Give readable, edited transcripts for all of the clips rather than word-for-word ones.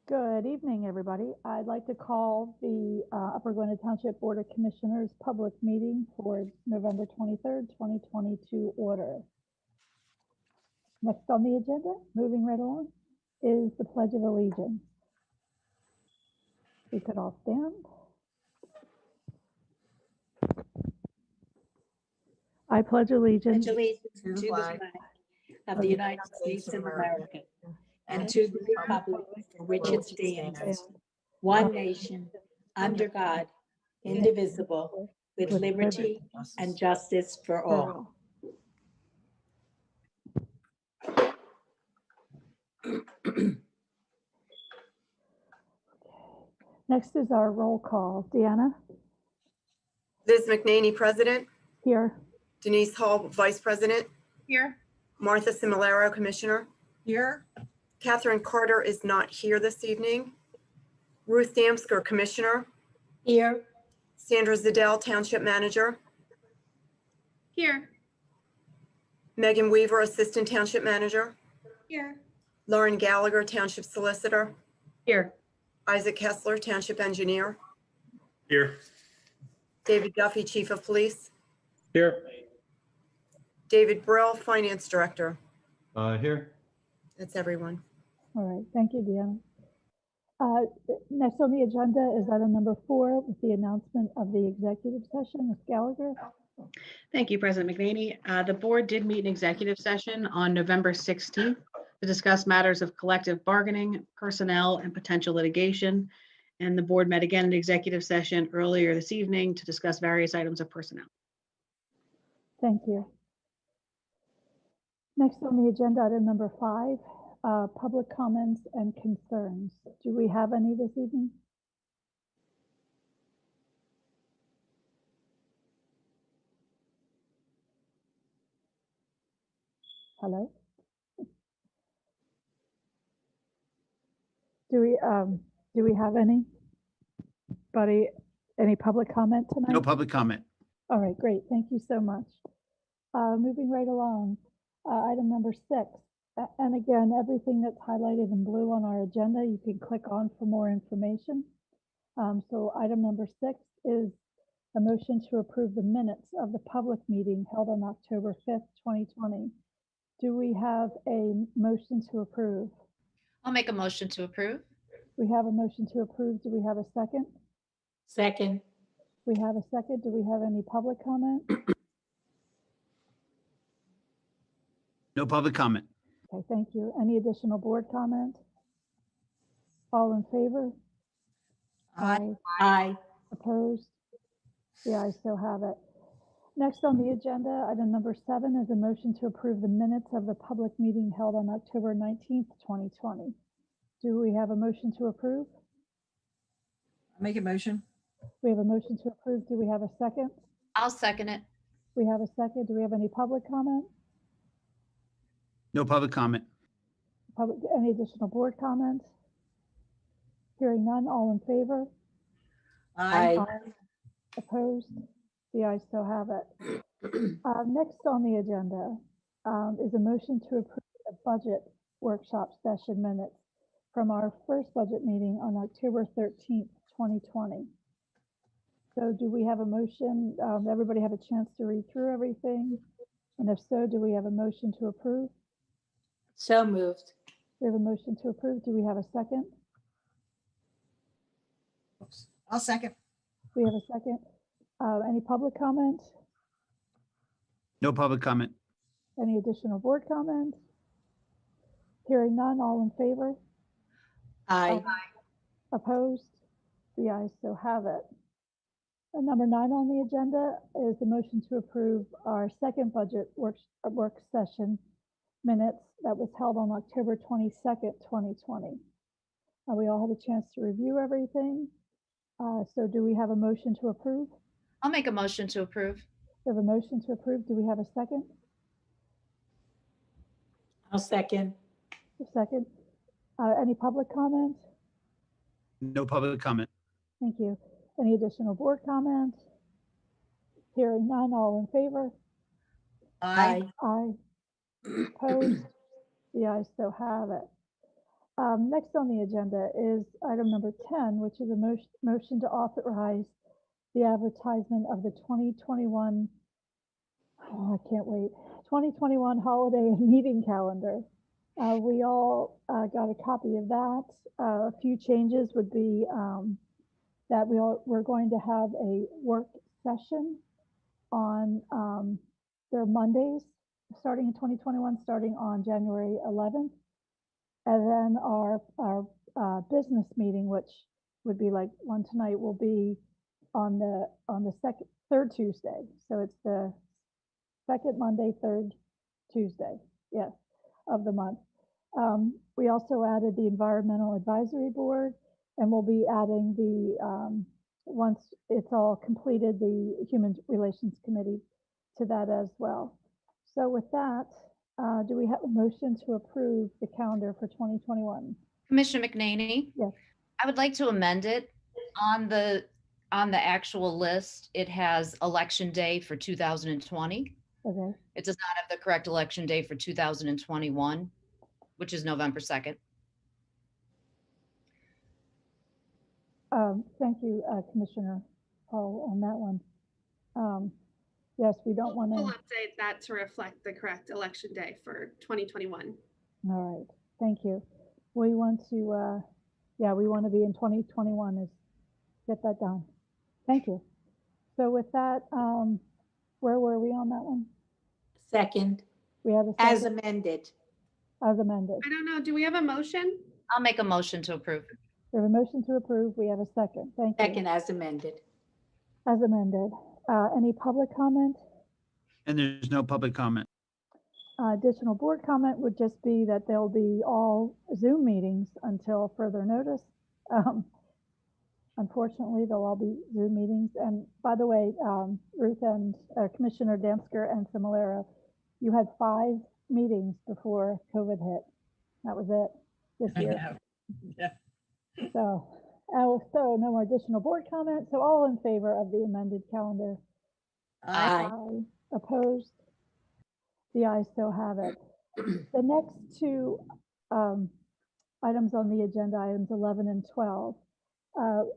Good evening, everybody. I'd like to call the Upper Gwynedd Township Board of Commissioners public meeting for November 23rd, 2022 order. Next on the agenda, moving right along, is the Pledge of Allegiance. We could all stand. I pledge allegiance To the flag of the United States of America and to the republic for which it stands, one nation, under God, indivisible, with liberty and justice for all. Next is our roll call. Deanna? Liz McNaney, President. Here. Denise Hall, Vice President. Here. Martha Similaro, Commissioner. Here. Catherine Carter is not here this evening. Ruth Damsker, Commissioner. Here. Sandra Zadell, Township Manager. Here. Megan Weaver, Assistant Township Manager. Here. Lauren Gallagher, Township Solicitor. Here. Isaac Kessler, Township Engineer. Here. David Duffy, Chief of Police. Here. David Brill, Finance Director. Here. That's everyone. All right, thank you, Deanna. Next on the agenda is item number 4 with the announcement of the executive session. Ms. Gallagher. Thank you, President McNaney. The board did meet in executive session on November 16th to discuss matters of collective bargaining, personnel, and potential litigation. And the board met again in executive session earlier this evening to discuss various items of personnel. Thank you. Next on the agenda, item number 5, public comments and concerns. Do we have any this evening? Hello? Do we have any public comment tonight? No public comment. All right, great. Thank you so much. Moving right along, item number 6. And again, everything that's highlighted in blue on our agenda, you can click on for more information. So item number 6 is a motion to approve the minutes of the public meeting held on October 5th, 2020. Do we have a motion to approve? I'll make a motion to approve. We have a motion to approve. Do we have a second? Second. We have a second. Do we have any public comment? No public comment. Okay, thank you. Any additional board comment? All in favor? Aye. Aye. Opposed? The ayes so have it. Next on the agenda, item number 7 is a motion to approve the minutes of the public meeting held on October 19th, 2020. Do we have a motion to approve? I'll make a motion. We have a motion to approve. Do we have a second? I'll second it. We have a second. Do we have any public comment? No public comment. Any additional board comments? Hearing none, all in favor? Aye. Opposed? The ayes so have it. Next on the agenda is a motion to approve a budget workshop session minutes from our first budget meeting on October 13th, 2020. So do we have a motion? Everybody have a chance to read through everything? And if so, do we have a motion to approve? So moved. We have a motion to approve. Do we have a second? I'll second. We have a second. Any public comment? No public comment. Any additional board comments? Hearing none, all in favor? Aye. Opposed? The ayes so have it. And number 9 on the agenda is the motion to approve our second budget work session minutes that was held on October 22nd, 2020. We all had a chance to review everything. So do we have a motion to approve? I'll make a motion to approve. We have a motion to approve. Do we have a second? I'll second. A second. Any public comment? No public comment. Thank you. Any additional board comments? Hearing none, all in favor? Aye. Aye. Opposed? The ayes so have it. Next on the agenda is item number 10, which is a motion to authorize the advertisement of the 2021, oh, I can't wait, 2021 holiday and meeting calendar. We all got a copy of that. A few changes would be that we're going to have a work session on their Mondays, starting in 2021, starting on January 11th. And then our business meeting, which would be like one tonight, will be on the third Tuesday. So it's the second Monday, third Tuesday, yes, of the month. We also added the Environmental Advisory Board, and we'll be adding the, once it's all completed, the Human Relations Committee to that as well. So with that, do we have a motion to approve the calendar for 2021? Commissioner McNaney? Yes. I would like to amend it. On the actual list, it has election day for 2020. Okay, It does not have the correct election day for 2021, which is November 2nd. thank you, Commissioner Paul, on that one. Yes, we don't want We'll to, update that to reflect the correct election day for 2021. all right, thank you. We want to, yeah, we want to be in 2021 is get that done. Thank you. So with that, where were we on that one? Second, We have a as second amended. as amended. I don't know, do we have a motion? I'll make a motion to approve. We have a motion to approve. We have a second. Thank you. Second, as amended. As amended. Any public comment? And there's no public comment. Additional board comment would just be that there'll be all Zoom meetings until further notice. Unfortunately, they'll all be Zoom meetings. And by the way, Ruth and Commissioner Damsker and Similera, you had 5 meetings before COVID hit. That was it this year. Yeah. So no more additional board comment. So all in favor of the amended calendar? Aye. Opposed? The ayes so have it. The next 2 items on the agenda, items 11 and 12.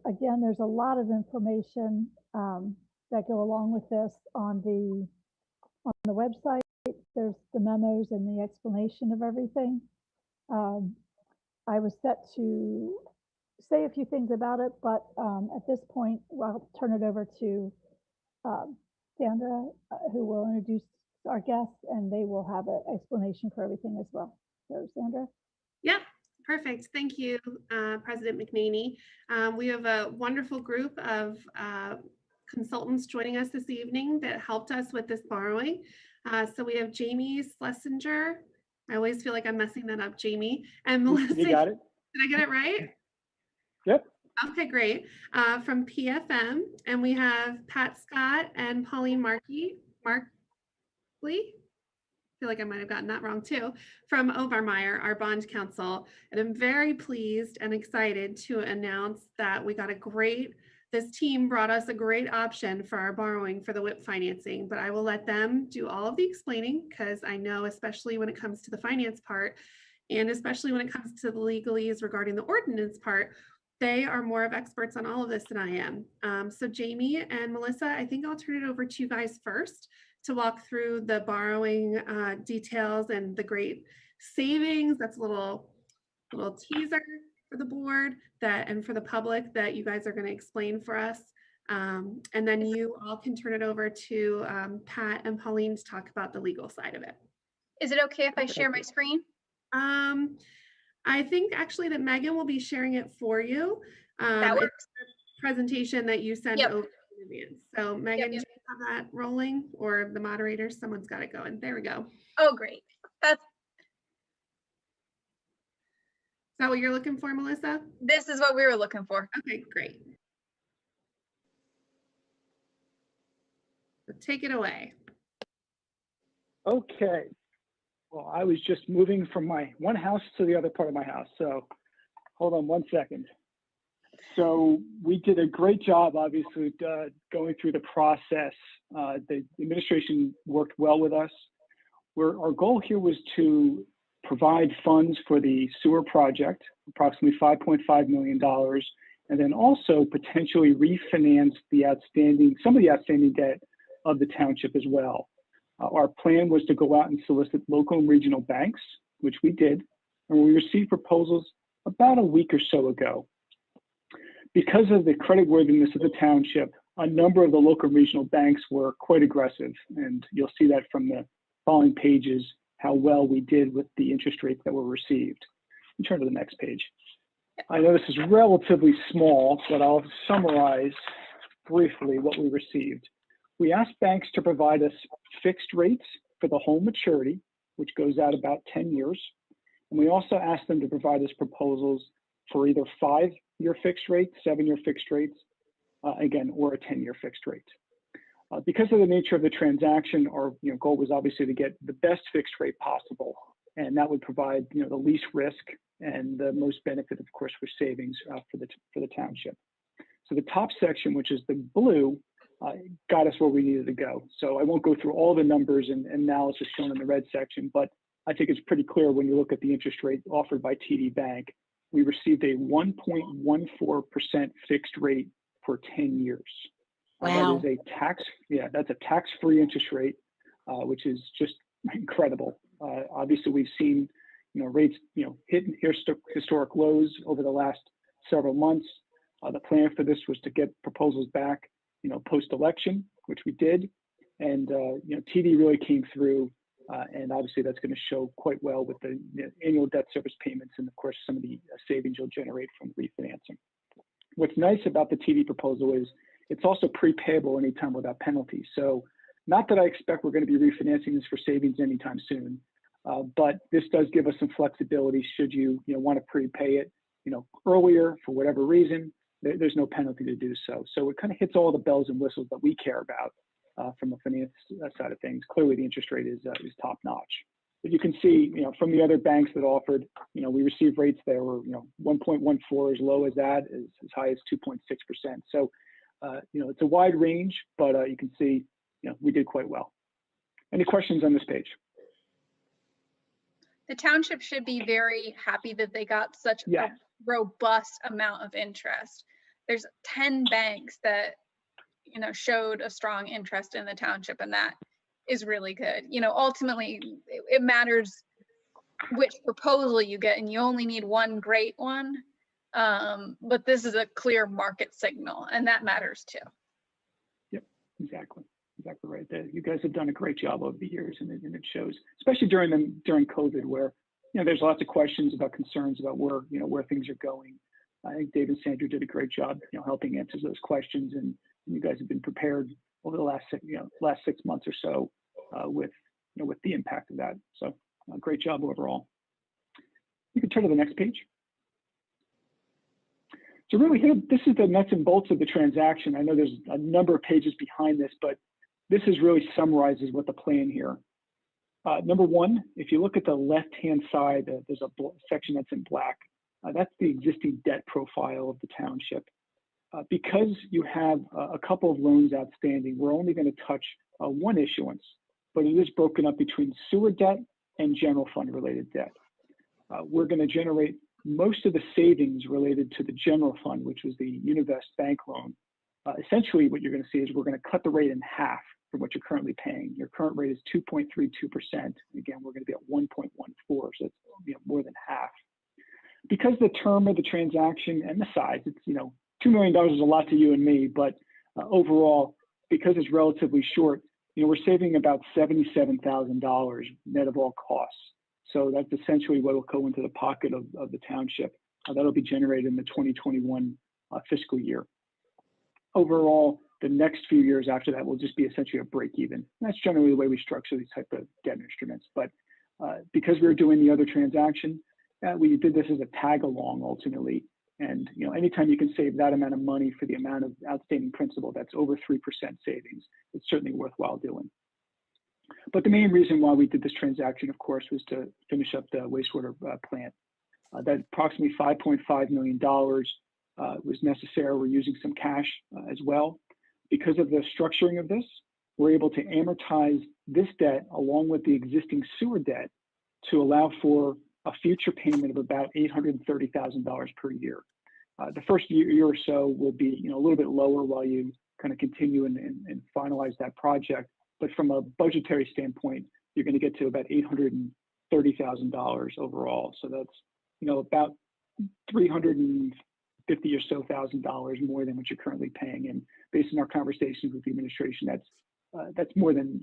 Again, there's a lot of information that go along with this on the website. There's the memos and the explanation of everything. I was set to say a few things about it, but at this point, I'll turn it over to Sandra, who will introduce our guests, and they will have an explanation for everything as well. So Sandra? Yeah, perfect. Thank you, President McNaney. We have a wonderful group of consultants joining us this evening that helped us with this borrowing. So we have Jamie Schlesinger. I always feel like I'm messing that up, Jamie. And Melissa. You got it. Did I get it right? Yep. Okay, great. From PFM, and we have Pat Scott and Pauline Markley. I feel like I might have gotten that wrong too, from Obermeyer, our bond counsel. And I'm very pleased and excited to announce that we got this team brought us a great option for our borrowing for the WIP financing, but I will let them do all of the explaining because I know, especially when it comes to the finance part, and especially when it comes to the legalese regarding the ordinance part, they are more of experts on all of this than I am. So Jamie and Melissa, I think I'll turn it over to you guys first to walk through the borrowing details and the great savings. That's a little teaser for the board and for the public that you guys are going to explain for us. And then you all can turn it over to Pat and Pauline to talk about the legal side of it. Is it okay if I share my screen? I think actually that Megan will be sharing it for you. That works. It's a presentation that you sent over in advance. So Megan, do you have that rolling, or the moderator? Someone's got it going. There we go. Oh, great. Is that what you're looking for, Melissa? This is what we were looking for. Okay, great. So take it away. Okay. Well, I was just moving from my one house to the other part of my house. So hold on one second. So we did a great job, obviously, going through the process. The administration worked well with us. Our goal here was to provide funds for the sewer project, approximately $5.5 million, and then also potentially refinance some of the outstanding debt of the township as well. Our plan was to go out and solicit local and regional banks, which we did, and we received proposals about a week or so ago. Because of the creditworthiness of the township, a number of the local and regional banks were quite aggressive, and you'll see that from the following pages, how well we did with the interest rates that were received. Let me turn to the next page. I know this is relatively small, but I'll summarize briefly what we received. We asked banks to provide us fixed rates for the home maturity, which goes out about 10 years. And we also asked them to provide us proposals for either 5-year fixed rates, 7-year fixed rates, again, or a 10-year fixed rate. Because of the nature of the transaction, our goal was obviously to get the best fixed rate possible, and that would provide the least risk and the most benefit, of course, for savings for the township. So the top section, which is the blue, got us where we needed to go. So I won't go through all the numbers and analysis shown in the red section, but I think it's pretty clear when you look at the interest rate offered by TD Bank. We received a 1.14% fixed rate for 10 years. Wow. That is that's a tax-free interest rate, which is just incredible. Obviously, we've seen rates hit historic lows over the last several months. The plan for this was to get proposals back post-election, which we did, and TD really came through, and obviously that's going to show quite well with the annual debt service payments and of course some of the savings you'll generate from refinancing. What's nice about the TD proposal is it's also prepayable anytime without penalty. So not that I expect we're going to be refinancing this for savings anytime soon, but this does give us some flexibility should you want to prepay it earlier for whatever reason. There's no penalty to do so. So it kind of hits all the bells and whistles that we care about from the finance side of things. Clearly, the interest rate is top notch. But you can see, from the other banks that offered, we received rates that were, 1.14 as low as that, as high as 2.6%. So, it's a wide range, but you can see, we did quite well. Any questions on this page? The township should be very happy that they got such a robust amount of interest. There's 10 banks that, showed a strong interest in the township, and that is really good. Ultimately, it matters which proposal you get, and you only need one great one. But this is a clear market signal, and that matters too. Yep, exactly right. You guys have done a great job over the years, and it shows, especially during COVID, where there's lots of questions about concerns about where things are going. I think Dave and Sandra did a great job, helping answer those questions, and you guys have been prepared over the last 6 months or so with the impact of that. So great job overall. You can turn to the next page. So really here, this is the nuts and bolts of the transaction. I know there's a number of pages behind this, but this is really summarizes what the plan here. Number one, if you look at the left-hand side, there's a section that's in black. That's the existing debt profile of the township. Because you have a couple of loans outstanding, we're only going to touch one issuance, but it is broken up between sewer debt and general fund related debt. We're going to generate most of the savings related to the general fund, which was the Univest bank loan. Essentially, what you're going to see is we're going to cut the rate in half from what you're currently paying. Your current rate is 2.32%. Again, we're going to be at 1.14, so it's more than half. Because the term of the transaction and the size, it's $2 million is a lot to you and me, but overall, because it's relatively short, we're saving about $77,000 net of all costs. So that's essentially what will go into the pocket of the township. That'll be generated in the 2021 fiscal year. Overall, the next few years after that will just be essentially a break even. That's generally the way we structure these type of debt instruments. But because we were doing the other transaction, we did this as a tag along ultimately. And anytime you can save that amount of money for the amount of outstanding principal, that's over 3% savings. It's certainly worthwhile doing. But the main reason why we did this transaction, of course, was to finish up the wastewater plant. That approximately $5.5 million was necessary. We're using some cash as well. Because of the structuring of this, we're able to amortize this debt along with the existing sewer debt to allow for a future payment of about $830,000 per year. The first year or so will be, a little bit lower while you kind of continue and finalize that project. But from a budgetary standpoint, you're going to get to about $830,000 overall. So that's, about $350,000 or so more than what you're currently paying. And based on our conversations with the administration, that's more than,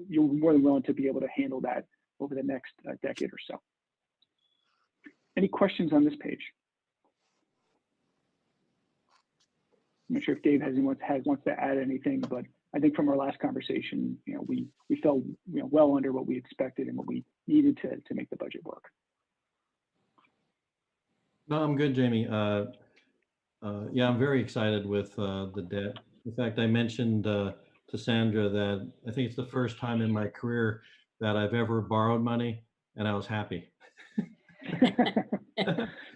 you're more than willing to be able to handle that over the next decade or so. Any questions on this page? I'm not sure if Dave wants to add anything, but I think from our last conversation, we fell well under what we expected and what we needed to make the budget work. No, I'm good, Jamie. Yeah, I'm very excited with the debt. In fact, I mentioned to Sandra that I think it's the first time in my career that I've ever borrowed money, and I was happy.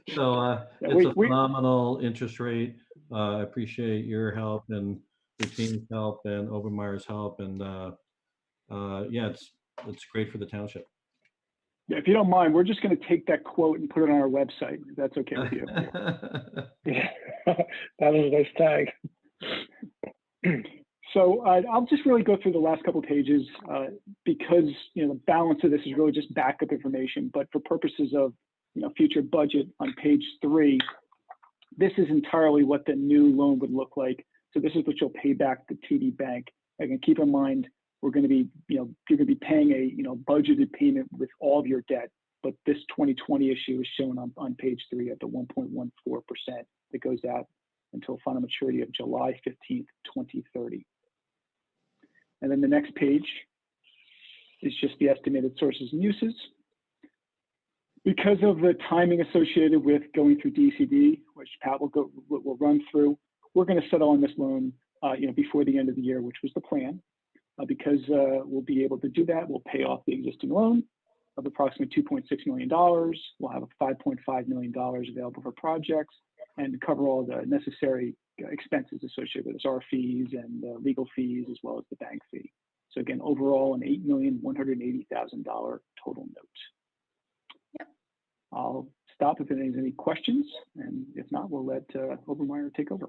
So it's a phenomenal interest rate. I appreciate your help and your team's help and Obermeyer's help, and yeah, it's great for the township. Yeah, if you don't mind, we're just going to take that quote and put it on our website. If that's okay with you. Yeah, that was a nice tag. So I'll just really go through the last couple of pages because the balance of this is really just backup information. But for purposes of future budget on page 3, this is entirely what the new loan would look like. So this is what you'll pay back the TD Bank. Again, keep in mind we're going to be you're going to be paying a budgeted payment with all of your debt. But this 2020 issue is shown on page 3 at the 1.14% that goes out until final maturity of July 15th, 2030. And then the next page is just the estimated sources and uses. Because of the timing associated with going through DCD, which Pat will run through, we're going to settle on this loan, before the end of the year, which was the plan. Because we'll be able to do that, we'll pay off the existing loan of approximately $2.6 million. We'll have $5.5 million available for projects and cover all the necessary expenses associated with this, our fees and legal fees, as well as the bank fee. So again, overall, an $8,180,000 total note. Yep. I'll stop if there's any questions, and if not, we'll let Obermeyer take over.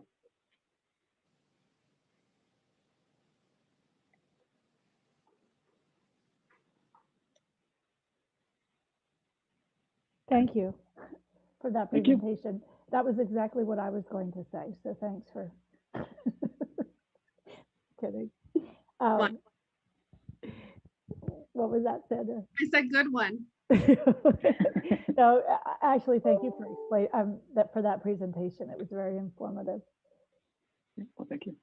Thank you for that Thank you. presentation. That was exactly what I was going to say, so thanks for kidding. What was that, Sandra? I said good one. No, actually, thank you for explaining for that presentation. It was very informative. Well, thank you.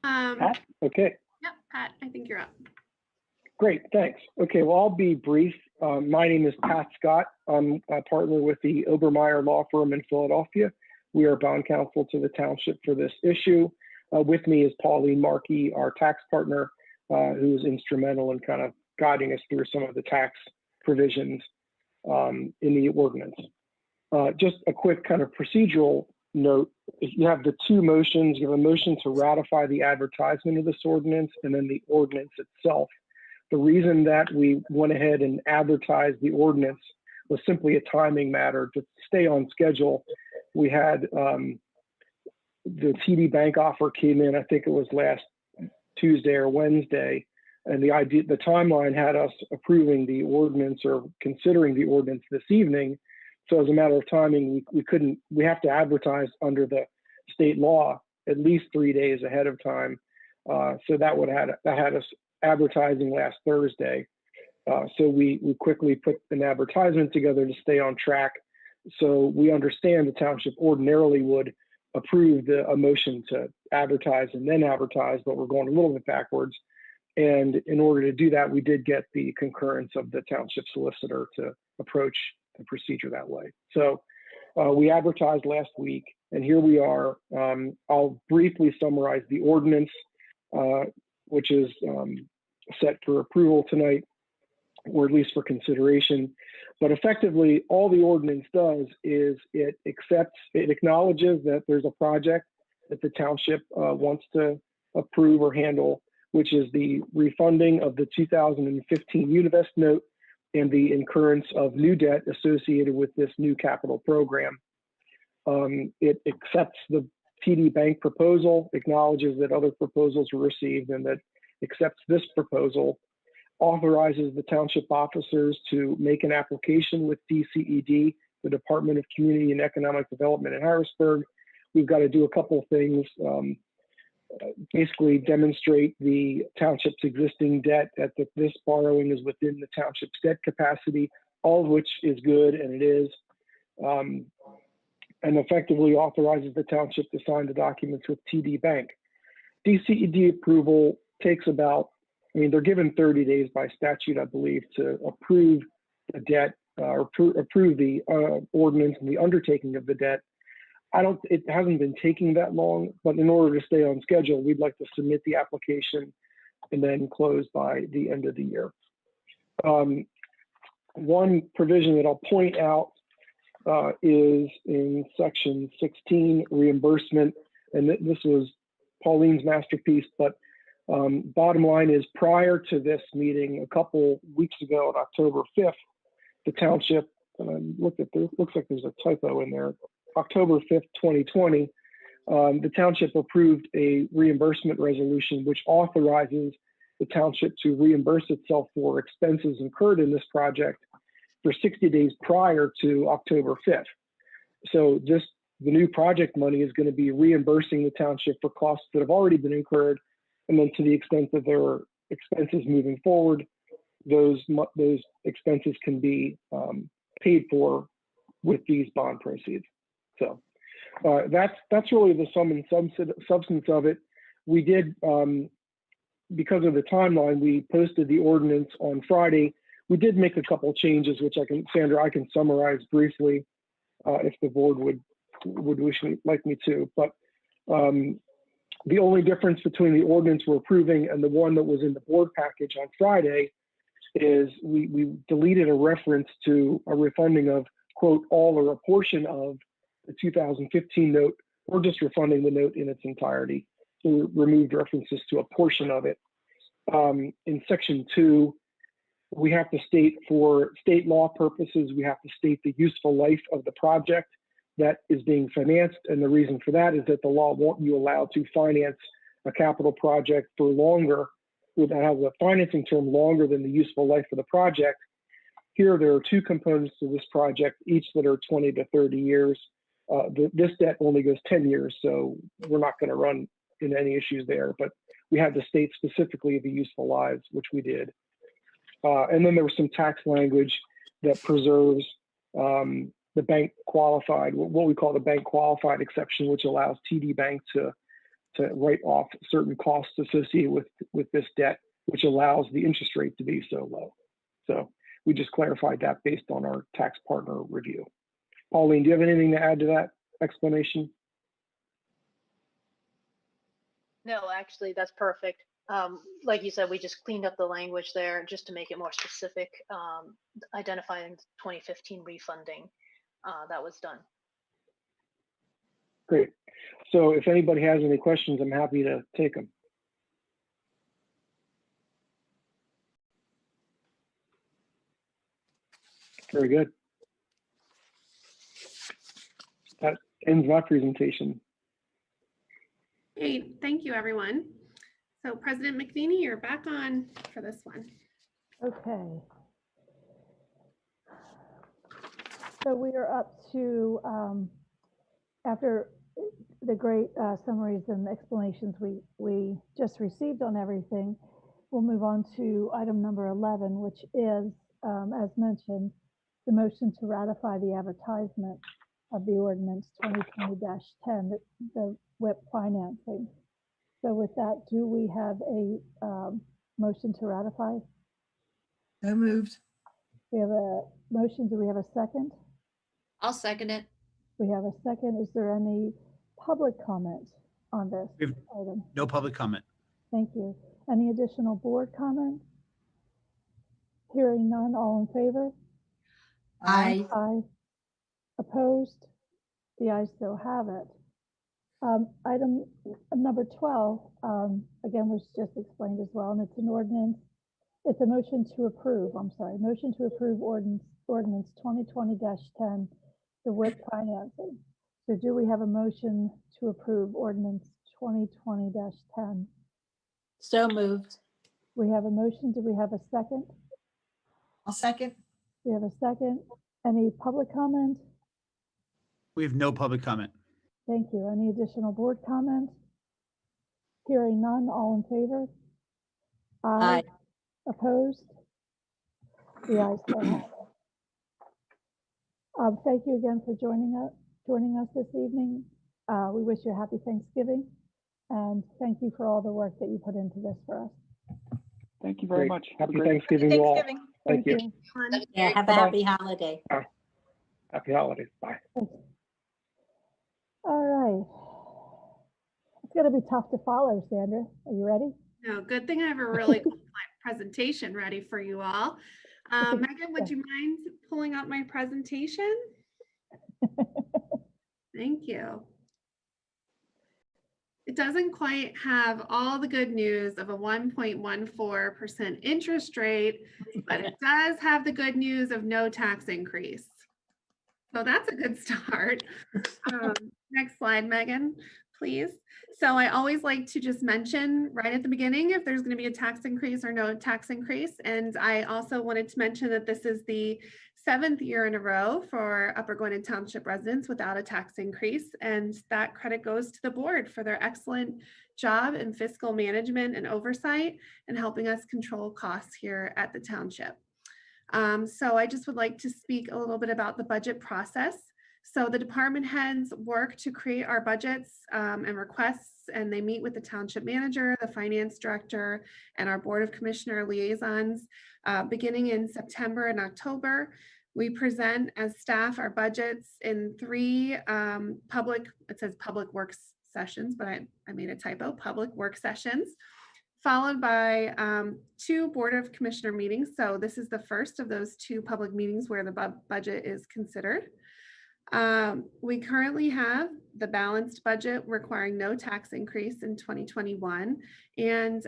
Pat? Okay. Yep, Pat, I think you're up. Great, thanks. Okay, well, I'll be brief. My name is Pat Scott. I'm a partner with the Obermeyer Law Firm in Philadelphia. We are bond counsel to the township for this issue. With me is Pauline Markey, our tax partner, who is instrumental in kind of guiding us through some of the tax provisions in the ordinance. Just a quick kind of procedural note. You have the two motions. You have a motion to ratify the advertisement of this ordinance and then the ordinance itself. The reason that we went ahead and advertised the ordinance was simply a timing matter to stay on schedule. We had the TD Bank offer came in, I think it was last Tuesday or Wednesday, and the timeline had us approving the ordinance or considering the ordinance this evening. So as a matter of timing, we have to advertise under the state law at least 3 days ahead of time. So that had us advertising last Thursday. So we quickly put an advertisement together to stay on track. So we understand the township ordinarily would approve a motion to advertise and then advertise, but we're going a little bit backwards. And in order to do that, we did get the concurrence of the township solicitor to approach the procedure that way. So we advertised last week, and here we are. I'll briefly summarize the ordinance, which is set for approval tonight, or at least for consideration. But effectively, all the ordinance does is it acknowledges that there's a project that the township wants to approve or handle. which is the refunding of the 2015 Univest note and the incurrence of new debt associated with this new capital program. It accepts the TD Bank proposal, acknowledges that other proposals were received, and that accepts this proposal, authorizes the township officers to make an application with DCED, the Department of Community and Economic Development in Harrisburg. We've got to do a couple of things, basically demonstrate the township's existing debt, that this borrowing is within the township's debt capacity, all of which is good, and it is, and effectively authorizes the township to sign the documents with TD Bank. DCED approval takes about, I mean, they're given 30 days by statute, I believe, to approve the debt, or approve the ordinance and the undertaking of the debt. It hasn't been taking that long, but in order to stay on schedule, we'd like to submit the application and then close by the end of the year. One provision that I'll point out is in section 16, reimbursement, and this was Pauline's masterpiece, but bottom line is, prior to this meeting, a couple weeks ago on October 5th, the township, look at this, looks like there's a typo in there, October 5th, 2020, the township approved a reimbursement resolution which authorizes the township to reimburse itself for expenses incurred in this project for 60 days prior to October 5th. So the new project money is going to be reimbursing the township for costs that have already been incurred, and then to the extent that there are expenses moving forward, those expenses can be paid for with these bond proceeds. So that's really the sum and substance of it. We did, because of the timeline, we posted the ordinance on Friday. We did make a couple changes, which Sandra, I can summarize briefly if the board would like me to. But the only difference between the ordinance we're approving and the one that was in the board package on Friday is we deleted a reference to a refunding of, quote, all or a portion of the 2015 note. We're just refunding the note in its entirety. So we removed references to a portion of it. In section 2, we have to state, for state law purposes, we have to state the useful life of the project that is being financed. And the reason for that is that the law won't you allow to finance a capital project for longer, that has a financing term longer than the useful life of the project. Here, there are two components to this project, each that are 20 to 30 years. This debt only goes 10 years, so we're not going to run into any issues there. But we had to state specifically the useful lives, which we did. And then there was some tax language that preserves the bank qualified, what we call the bank qualified exception, which allows TD Bank to write off certain costs associated with this debt, which allows the interest rate to be so low. So we just clarified that based on our tax partner review. Pauline, do you have anything to add to that explanation? No, actually, that's perfect. Like you said, we just cleaned up the language there just to make it more specific, identifying 2015 refunding. That was done. Great. So if anybody has any questions, I'm happy to take them. Very good. That ends my presentation. Great, thank you, everyone. So President McNeely, you're back on for this one. Okay. So we are up to, after the great summaries and explanations we just received on everything, we'll move on to item number 11, which is, as mentioned, the motion to ratify the advertisement of the ordinance 2020-10, the WIP financing. So with that, do we have a motion to ratify? So moved. We have a motion. Do we have a second? I'll second it. We have a second. Is there any public comment on this item? No public comment. Thank you. Any additional board comment? Hearing none, all in favor? Aye. Aye. Opposed? The ayes so have it. Item number 12, again, was just explained as well, and it's an ordinance. It's a motion to approve, motion to approve ordinance 2020-10, the WIP financing. So do we have a motion to approve ordinance 2020-10? So moved. We have a motion. Do we have a second? I'll second. We have a second. Any public comment? We have no public comment. Thank you. Any additional board comment? Hearing none, all in favor? Aye. Opposed? The ayes so have it. Thank you again for joining us this evening. We wish you a happy Thanksgiving, and thank you for all the work that you put into this for us. Thank you very Great. much. Happy Great- Thanksgiving to all. Thanksgiving. Thank you. Yeah, have a Bye-bye. happy holiday. Happy holidays. Bye. All right. It's going to be tough to follow, Sandra. Are you ready? No, good thing I have a really cool presentation ready for you all. Megan, would you mind pulling up my presentation? Thank you. It doesn't quite have all the good news of a 1.14% interest rate, but it does have the good news of no tax increase. So that's a good start. Next slide, Megan, please. So I always like to just mention right at the beginning if there's going to be a tax increase or no tax increase. And I also wanted to mention that this is the 7th year in a row for Upper Gwynedd Township residents without a tax increase. And that credit goes to the board for their excellent job in fiscal management and oversight and helping us control costs here at the township. So I just would like to speak a little bit about the budget process. So the department heads work to create our budgets and requests, and they meet with the township manager, the finance director, and our board of commissioner liaisons beginning in September and October. We present as staff our budgets in 3 it says public works sessions, but I made a typo, public work sessions, followed by 2 board of commissioner meetings. So this is the first of those 2 public meetings where the budget is considered. We currently have the balanced budget requiring no tax increase in 2021. And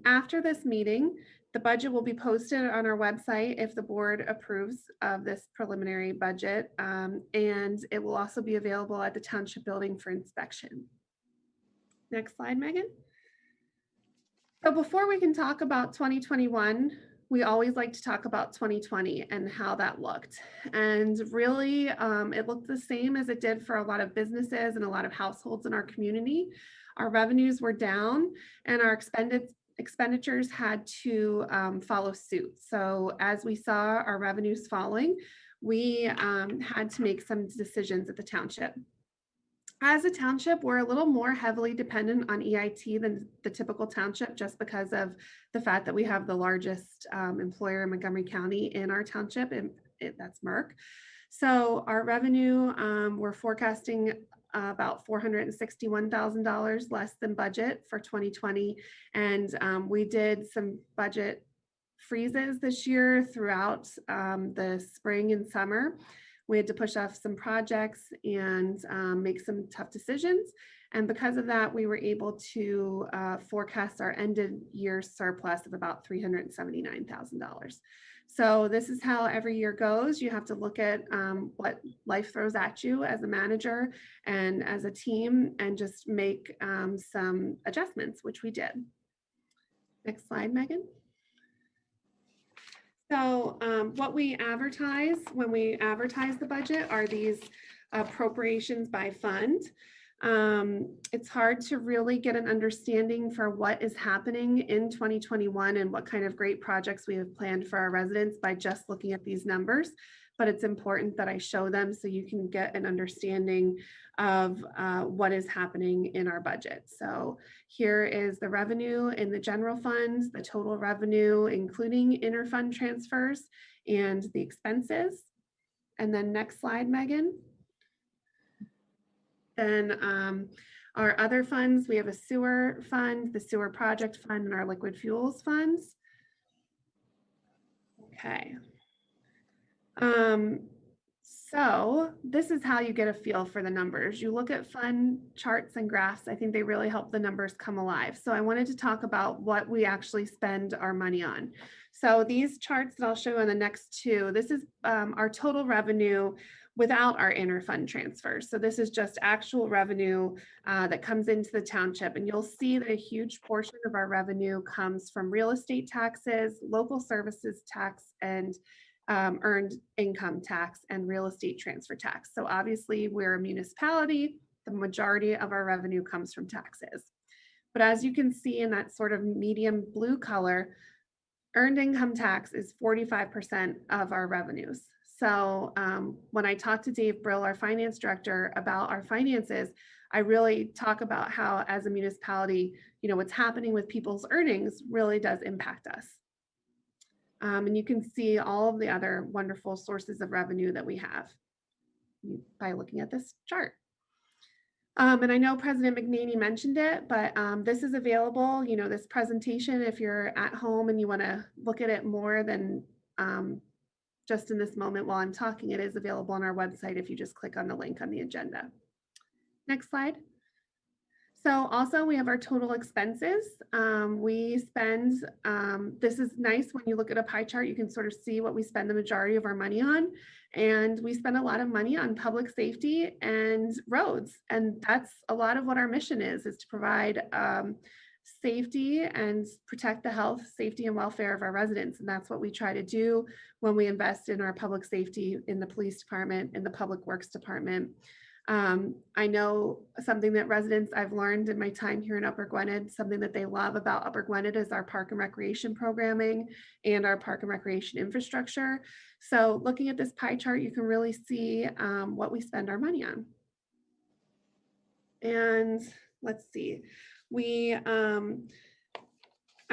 after this meeting, the budget will be posted on our website if the board approves of this preliminary budget. And it will also be available at the township building for inspection. Next slide, Megan. So before we can talk about 2021, we always like to talk about 2020 and how that looked. And really, it looked the same as it did for a lot of businesses and a lot of households in our community. Our revenues were down and our expenditures had to follow suit. So as we saw our revenues falling, we had to make some decisions at the township. As a township, we're a little more heavily dependent on EIT than the typical township just because of the fact that we have the largest employer in Montgomery County in our township, and that's Merck. So our revenue, we're forecasting about $461,000 less than budget for 2020. And we did some budget freezes this year throughout the spring and summer. We had to push off some projects and make some tough decisions. And because of that, we were able to forecast our ended year surplus of about $379,000. So this is how every year goes. You have to look at what life throws at you as a manager and as a team and just make some adjustments, which we did. Next slide, Megan. So what we advertise when we advertise the budget are these appropriations by fund. It's hard to really get an understanding for what is happening in 2021 and what kind of great projects we have planned for our residents by just looking at these numbers. But it's important that I show them so you can get an understanding of what is happening in our budget. So here is the revenue in the general fund, the total revenue, including interfund transfers and the expenses. And then next slide, Megan. Then our other funds, we have a sewer fund, the sewer project fund, and our liquid fuels funds. Okay. So this is how you get a feel for the numbers. You look at fun charts and graphs. I think they really help the numbers come alive. So I wanted to talk about what we actually spend our money on. So these charts that I'll show in the next two, this is our total revenue without our interfund transfers. So this is just actual revenue that comes into the township. And you'll see that a huge portion of our revenue comes from real estate taxes, local services tax, and earned income tax and real estate transfer tax. So obviously we're a municipality. The majority of our revenue comes from taxes. But as you can see in that sort of medium blue color, earned income tax is 45% of our revenues. So when I talked to Dave Brill, our finance director, about our finances, I really talk about how as a municipality, what's happening with people's earnings really does impact us. And you can see all of the other wonderful sources of revenue that we have by looking at this chart. And I know President McNaney mentioned it, but this is available, this presentation, if you're at home and you want to look at it more than just in this moment while I'm talking, it is available on our website if you just click on the link on the agenda. Next slide. So also we have our total expenses. We spend, this is nice when you look at a pie chart, you can sort of see what we spend the majority of our money on. And we spend a lot of money on public safety and roads. And that's a lot of what our mission is to provide safety and protect the health, safety, and welfare of our residents. And that's what we try to do when we invest in our public safety, in the police department, in the public works department. I know something that residents I've learned in my time here in Upper Gwynedd, something that they love about Upper Gwynedd is our park and recreation programming and our park and recreation infrastructure. So looking at this pie chart, you can really see what we spend our money on. And let's see, I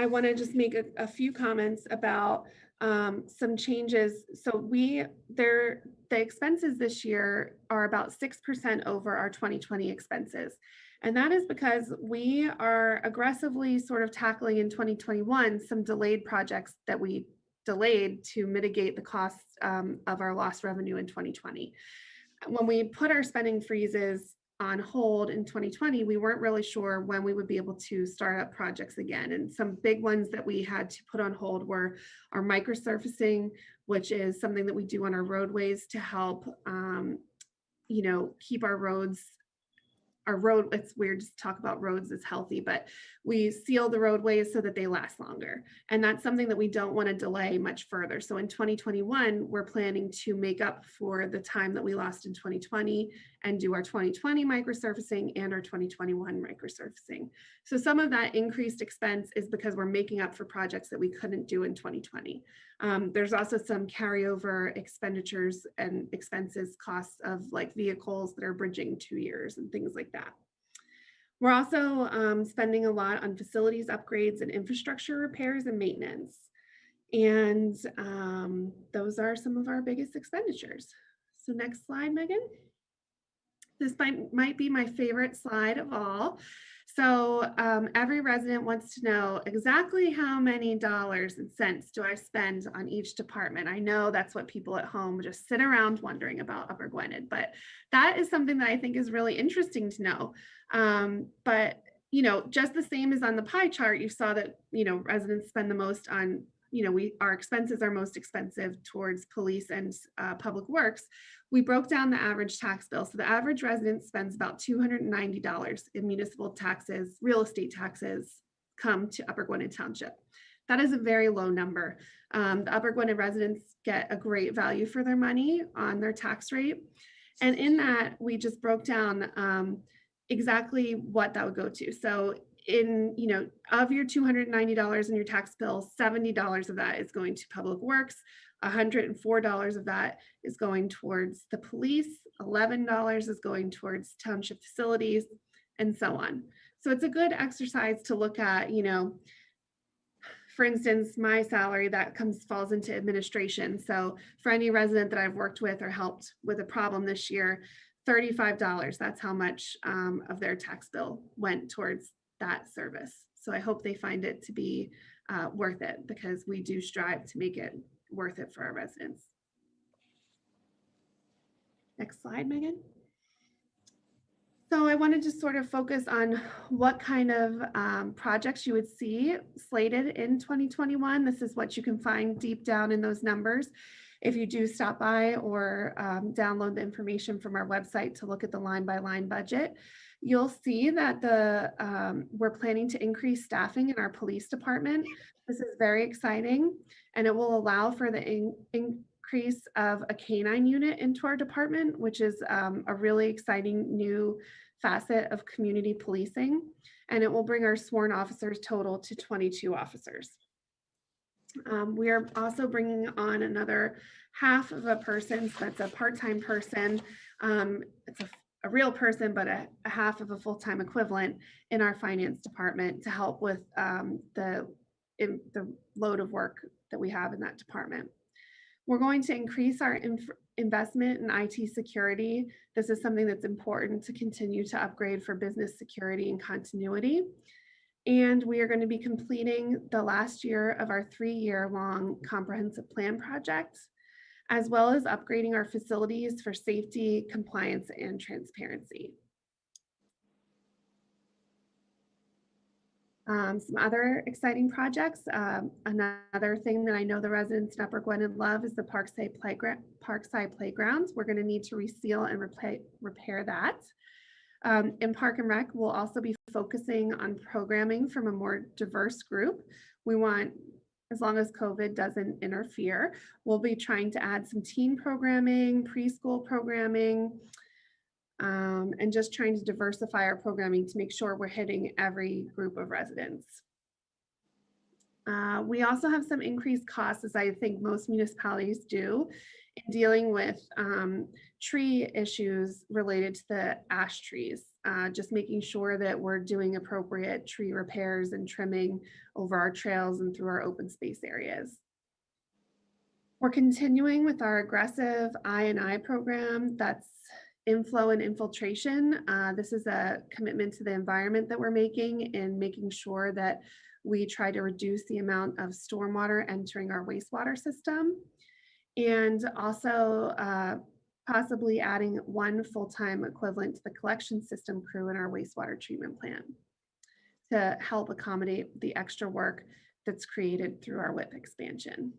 want to just make a few comments about some changes. So the expenses this year are about 6% over our 2020 expenses. And that is because we are aggressively sort of tackling in 2021 some delayed projects that we delayed to mitigate the costs of our lost revenue in 2020. When we put our spending freezes on hold in 2020, we weren't really sure when we would be able to start up projects again. And some big ones that we had to put on hold were our microsurfacing, which is something that we do on our roadways to help, keep our roads, it's weird to talk about roads as healthy, but we seal the roadways so that they last longer. And that's something that we don't want to delay much further. So in 2021, we're planning to make up for the time that we lost in 2020 and do our 2020 microsurfacing and our 2021 microsurfacing. So some of that increased expense is because we're making up for projects that we couldn't do in 2020. There's also some carryover expenditures and expenses, costs of like vehicles that are bridging 2 years and things like that. We're also spending a lot on facilities upgrades and infrastructure repairs and maintenance. And those are some of our biggest expenditures. So next slide, Megan. This might be my favorite slide of all. So every resident wants to know exactly how many dollars and cents do I spend on each department. I know that's what people at home just sit around wondering about Upper Gwynedd, but that is something that I think is really interesting to know. But just the same as on the pie chart, you saw that residents spend the most on our expenses are most expensive towards police and public works. We broke down the average tax bill. So the average resident spends about $290 in municipal taxes, real estate taxes come to Upper Gwynedd Township. That is a very low number. The Upper Gwynedd residents get a great value for their money on their tax rate. And in that, we just broke down exactly what that would go to. So of your $290 in your tax bill, $70 of that is going to public works, $104 of that is going towards the police, $11 is going towards township facilities, and so on. So it's a good exercise to look at, for instance, my salary that falls into administration. So for any resident that I've worked with or helped with a problem this year, $35, that's how much of their tax bill went towards that service. So I hope they find it to be worth it, because we do strive to make it worth it for our residents. Next slide, Megan. So I wanted to sort of focus on what kind of projects you would see slated in 2021. This is what you can find deep down in those numbers. If you do stop by or download the information from our website to look at the line-by-line budget, you'll see that we're planning to increase staffing in our police department. This is very exciting, and it will allow for the increase of a canine unit into our department, which is a really exciting new facet of community policing, and it will bring our sworn officers total to 22 officers. We are also bringing on another half of a person, so that's a part-time person. It's a real person, but a half of a full-time equivalent in our finance department to help with the load of work that we have in that department. We're going to increase our investment in IT security. This is something that's important to continue to upgrade for business security and continuity. And we are going to be completing the last year of our 3-year-long comprehensive plan project, as well as upgrading our facilities for safety, compliance, and transparency. Some other exciting projects. Another thing that I know the residents in Upper Gwynedd love is the Parkside Playgrounds. We're going to need to reseal and repair that. In Park and Rec, we'll also be focusing on programming from a more diverse group. We want, as long as COVID doesn't interfere, we'll be trying to add some teen programming, preschool programming, and just trying to diversify our programming to make sure we're hitting every group of residents. We also have some increased costs, as I think most municipalities do, in dealing with tree issues related to the ash trees, just making sure that we're doing appropriate tree repairs and trimming over our trails and through our open space areas. We're continuing with our aggressive I&I program. That's inflow and infiltration. This is a commitment to the environment that we're making and making sure that we try to reduce the amount of stormwater entering our wastewater system, and also possibly adding 1 full-time equivalent to the collection system crew in our wastewater treatment plant to help accommodate the extra work that's created through our WIP expansion.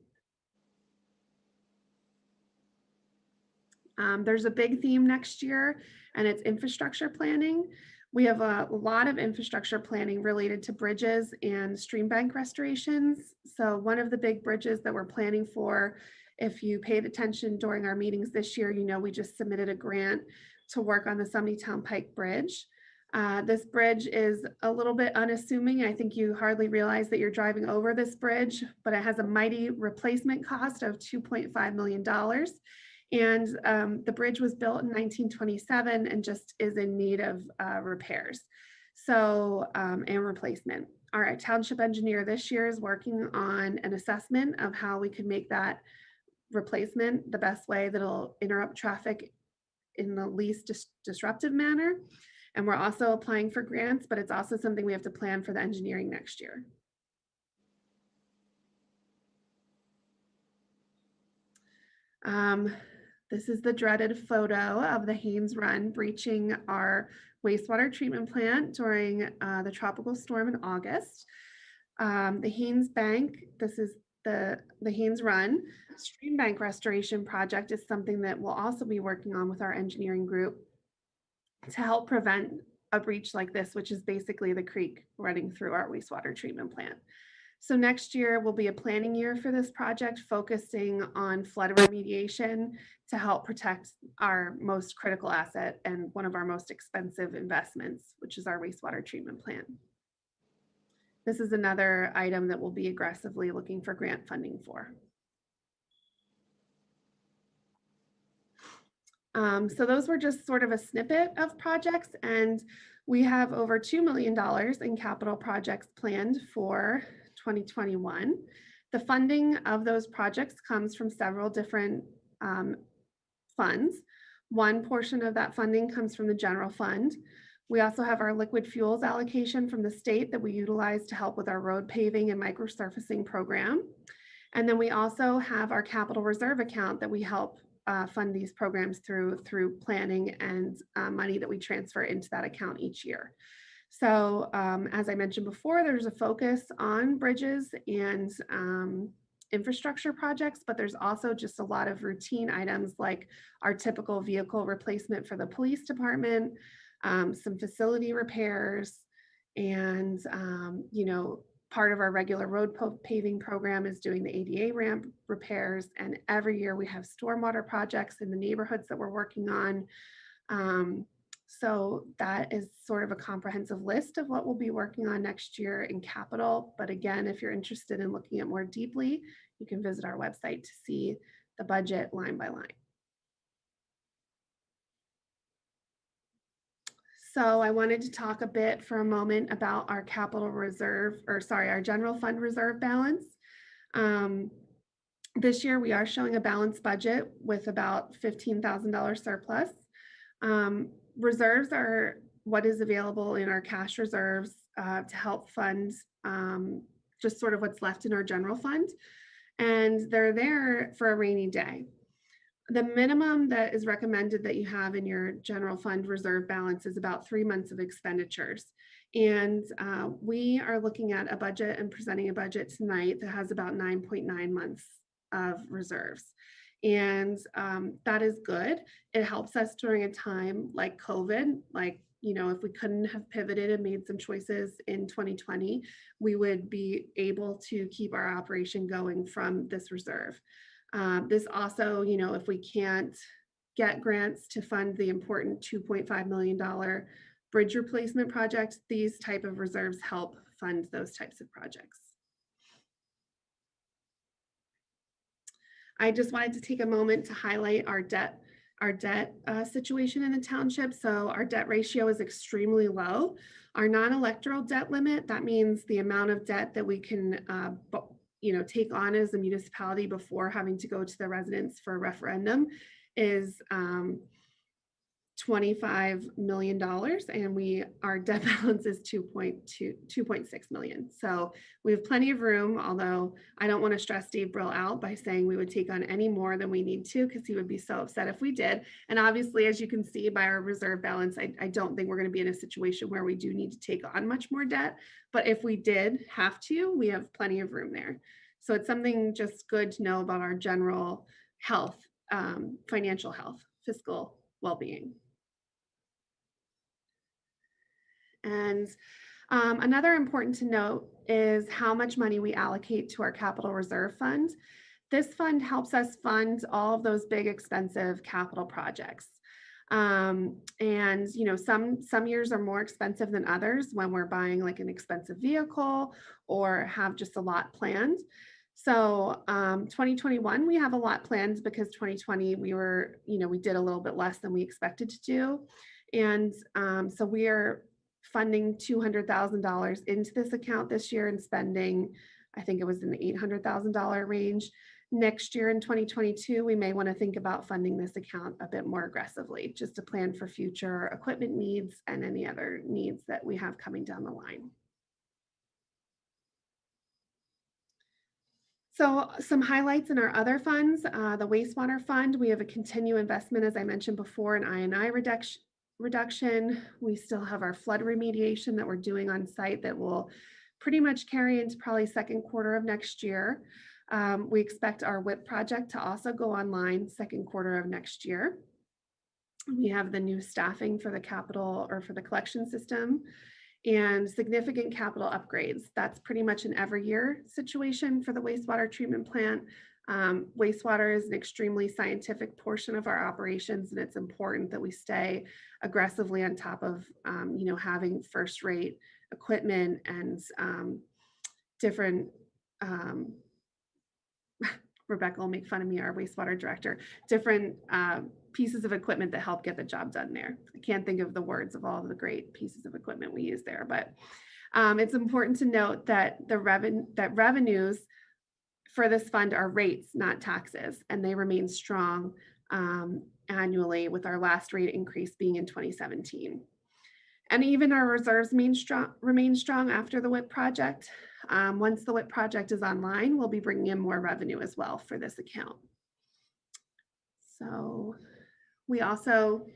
There's a big theme next year, and it's infrastructure planning. We have a lot of infrastructure planning related to bridges and stream bank restorations. So one of the big bridges that we're planning for, if you paid attention during our meetings this year, you know we just submitted a grant to work on the Sumneytown Pike Bridge. This bridge is a little bit unassuming. I think you hardly realize that you're driving over this bridge, but it has a mighty replacement cost of $2.5 million. And the bridge was built in 1927 and just is in need of repairs. So, and replacement. Our township engineer this year is working on an assessment of how we could make that replacement the best way that'll interrupt traffic in the least disruptive manner. And we're also applying for grants, but it's also something we have to plan for the engineering next year. This is the dreaded photo of the Haynes Run breaching our wastewater treatment plant during the tropical storm in August. The Haynes Bank, this is the Haynes Run stream bank restoration project, is something that we'll also be working on with our engineering group to help prevent a breach like this, which is basically the creek running through our wastewater treatment plant. So next year will be a planning year for this project, focusing on flood remediation to help protect our most critical asset and one of our most expensive investments, which is our wastewater treatment plant. This is another item that we'll be aggressively looking for grant funding for. So those were just sort of a snippet of projects, and we have over $2 million in capital projects planned for 2021. The funding of those projects comes from several different funds. One portion of that funding comes from the general fund. We also have our liquid fuels allocation from the state that we utilize to help with our road paving and microsurfacing program. And then we also have our capital reserve account that we help fund these programs through planning and money that we transfer into that account each year. So as I mentioned before, there's a focus on bridges and infrastructure projects, but there's also just a lot of routine items like our typical vehicle replacement for the police department, some facility repairs, and part of our regular road paving program is doing the ADA ramp repairs. And every year we have stormwater projects in the neighborhoods that we're working on. So that is sort of a comprehensive list of what we'll be working on next year in capital. But again, if you're interested in looking at more deeply, you can visit our website to see the budget line by line. So I wanted to talk a bit for a moment about our capital reserve, our general fund reserve balance. This year we are showing a balanced budget with about $15,000 surplus. Reserves are what is available in our cash reserves to help fund just sort of what's left in our general fund. And they're there for a rainy day. The minimum that is recommended that you have in your general fund reserve balance is about 3 months of expenditures. And we are looking at a budget and presenting a budget tonight that has about 9.9 months of reserves. And that is good. It helps us during a time like COVID, if we couldn't have pivoted and made some choices in 2020, we would be able to keep our operation going from this reserve. This also, if we can't get grants to fund the important $2.5 million bridge replacement project, these type of reserves help fund those types of projects. I just wanted to take a moment to highlight our debt situation in the township. So our debt ratio is extremely low. Our non-electoral debt limit, that means the amount of debt that we can take on as a municipality before having to go to the residents for a referendum, is $25 million, and our debt balance is 2.6 million. So we have plenty of room, although I don't want to stress Dave Brill out by saying we would take on any more than we need to, because he would be so upset if we did. And obviously, as you can see by our reserve balance, I don't think we're going to be in a situation where we do need to take on much more debt. But if we did have to, we have plenty of room there. So it's something just good to know about our general health, financial health, fiscal well-being. And another important to note is how much money we allocate to our capital reserve fund. This fund helps us fund all of those big expensive capital projects. And some years are more expensive than others when we're buying like an expensive vehicle or have just a lot planned. So 2021, we have a lot planned because 2020 we did a little bit less than we expected to do. And so we are funding $200,000 into this account this year and spending, I think it was in the $800,000 range. Next year in 2022, we may want to think about funding this account a bit more aggressively, just to plan for future equipment needs and any other needs that we have coming down the line. So some highlights in our other funds, the wastewater fund, we have a continued investment, as I mentioned before, in I&I reduction. We still have our flood remediation that we're doing on site that will pretty much carry into probably second quarter of next year. We expect our WIP project to also go online second quarter of next year. We have the new staffing for the collection system and significant capital upgrades. That's pretty much an every year situation for the wastewater treatment plant. Wastewater is an extremely scientific portion of our operations, and it's important that we stay aggressively on top of, having first-rate equipment and different, Rebecca will make fun of me, our wastewater director, different pieces of equipment that help get the job done there. I can't think of the words of all of the great pieces of equipment we use there, but it's important to note that revenues for this fund are rates, not taxes, and they remain strong annually, with our last rate increase being in 2017. And even our reserves remain strong after the WIP project. Once the WIP project is online, we'll be bringing in more revenue as well for this account. So we also,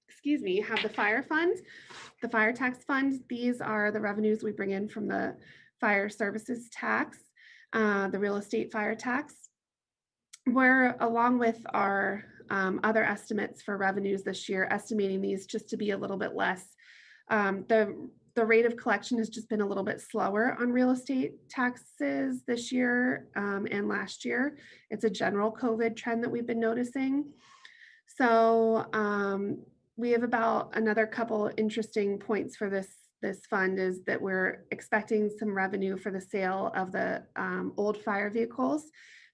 excuse me, have the fire fund, the fire tax fund. These are the revenues we bring in from the fire services tax, the real estate fire tax. We're, along with our other estimates for revenues this year, estimating these just to be a little bit less. The rate of collection has just been a little bit slower on real estate taxes this year and last year. It's a general COVID trend that we've been noticing. So we have about another couple interesting points for this fund is that we're expecting some revenue for the sale of the old fire vehicles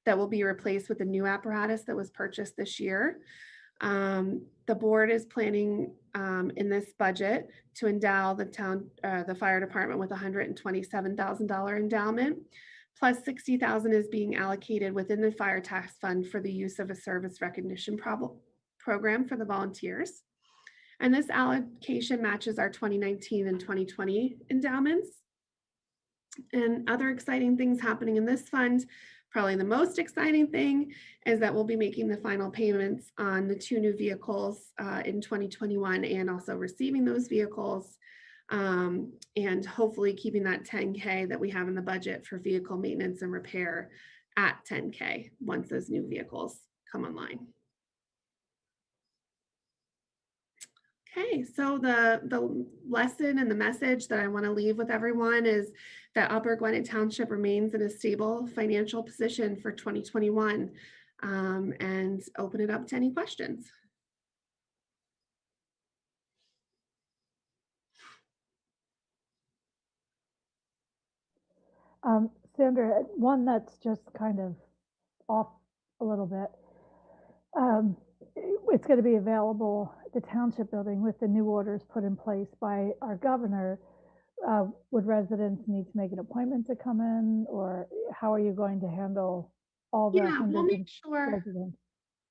that will be replaced with a new apparatus that was purchased this year. The board is planning in this budget to endow the fire department with $127,000 endowment, plus $60,000 is being allocated within the fire tax fund for the use of a service recognition program for the volunteers. And this allocation matches our 2019 and 2020 endowments. And other exciting things happening in this fund, probably the most exciting thing is that we'll be making the final payments on the 2 new vehicles in 2021 and also receiving those vehicles and hopefully keeping that 10K that we have in the budget for vehicle maintenance and repair at 10K once those new vehicles come online. Okay, so the lesson and the message that I want to leave with everyone is that Upper Gwynedd Township remains in a stable financial position for 2021 and open it up to any questions. Sandra, one that's just kind of off a little bit. It's going to be available at the township building with the new orders put in place by our governor. Would residents need to make an appointment to come in, or how are you going to handle all the residents?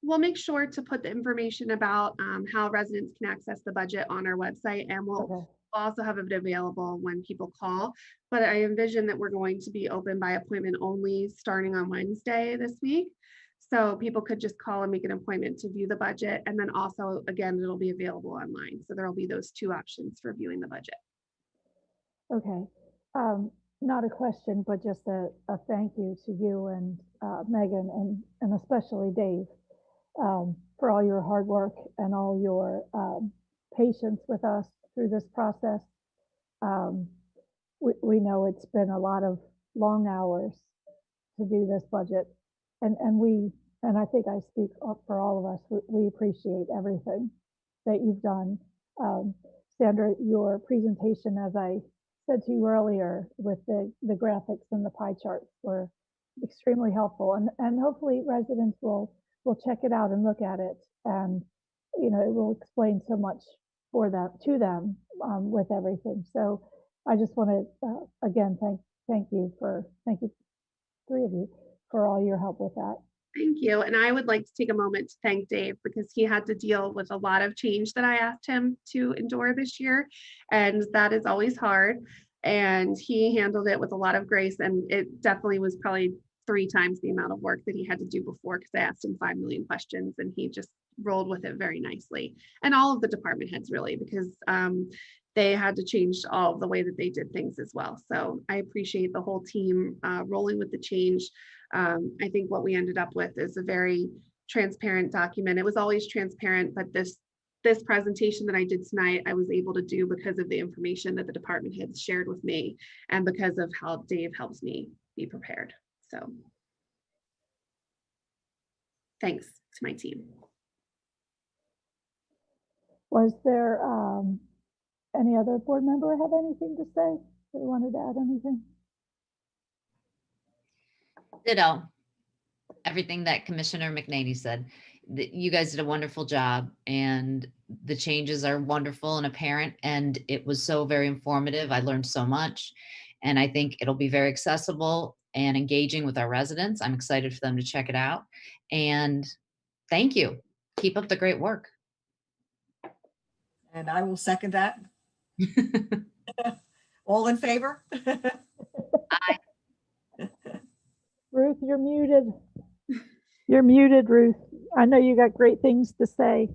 We'll make sure to put the information about how residents can access the budget on our website, and we'll also have it available when people call. But I envision that we're going to be open by appointment only starting on Wednesday this week. So people could just call and make an appointment to view the budget. And then also, again, it'll be available online. So there'll be those 2 options for viewing the budget. Okay. Not a question, but just a thank you to you and Megan and especially Dave for all your hard work and all your patience with us through this process. We know it's been a lot of long hours to do this budget. And I think I speak for all of us, we appreciate everything that you've done. Sandra, your presentation, as I said to you earlier, with the graphics and the pie charts were extremely helpful. And hopefully residents will check it out and look at it. And, you know, it will explain so much to them with everything. So I just want to, again, thank you, 3 of you, for all your help with that. Thank you. And I would like to take a moment to thank Dave because he had to deal with a lot of change that I asked him to endure this year. And that is always hard. And he handled it with a lot of grace. And it definitely was probably 3 times the amount of work that he had to do before, because I asked him 5 million questions and he just rolled with it very nicely. And all of the department heads really, because they had to change all of the way that they did things as well. So I appreciate the whole team rolling with the change. I think what we ended up with is a very transparent document. It was always transparent, but this presentation that I did tonight, I was able to do because of the information that the department heads shared with me and because of how Dave helps me be prepared. So thanks to my team. Was there any other board member have anything to say? They wanted to add anything? Ditto. Everything that Commissioner McNaney said. You guys did a wonderful job, and the changes are wonderful and apparent, and it was so very informative. I learned so much, and I think it'll be very accessible and engaging with our residents. I'm excited for them to check it out, and thank you. Keep up the great work. And I will second that. All in favor? Aye. Ruth, you're muted. You're muted, Ruth. I know you got great things to say.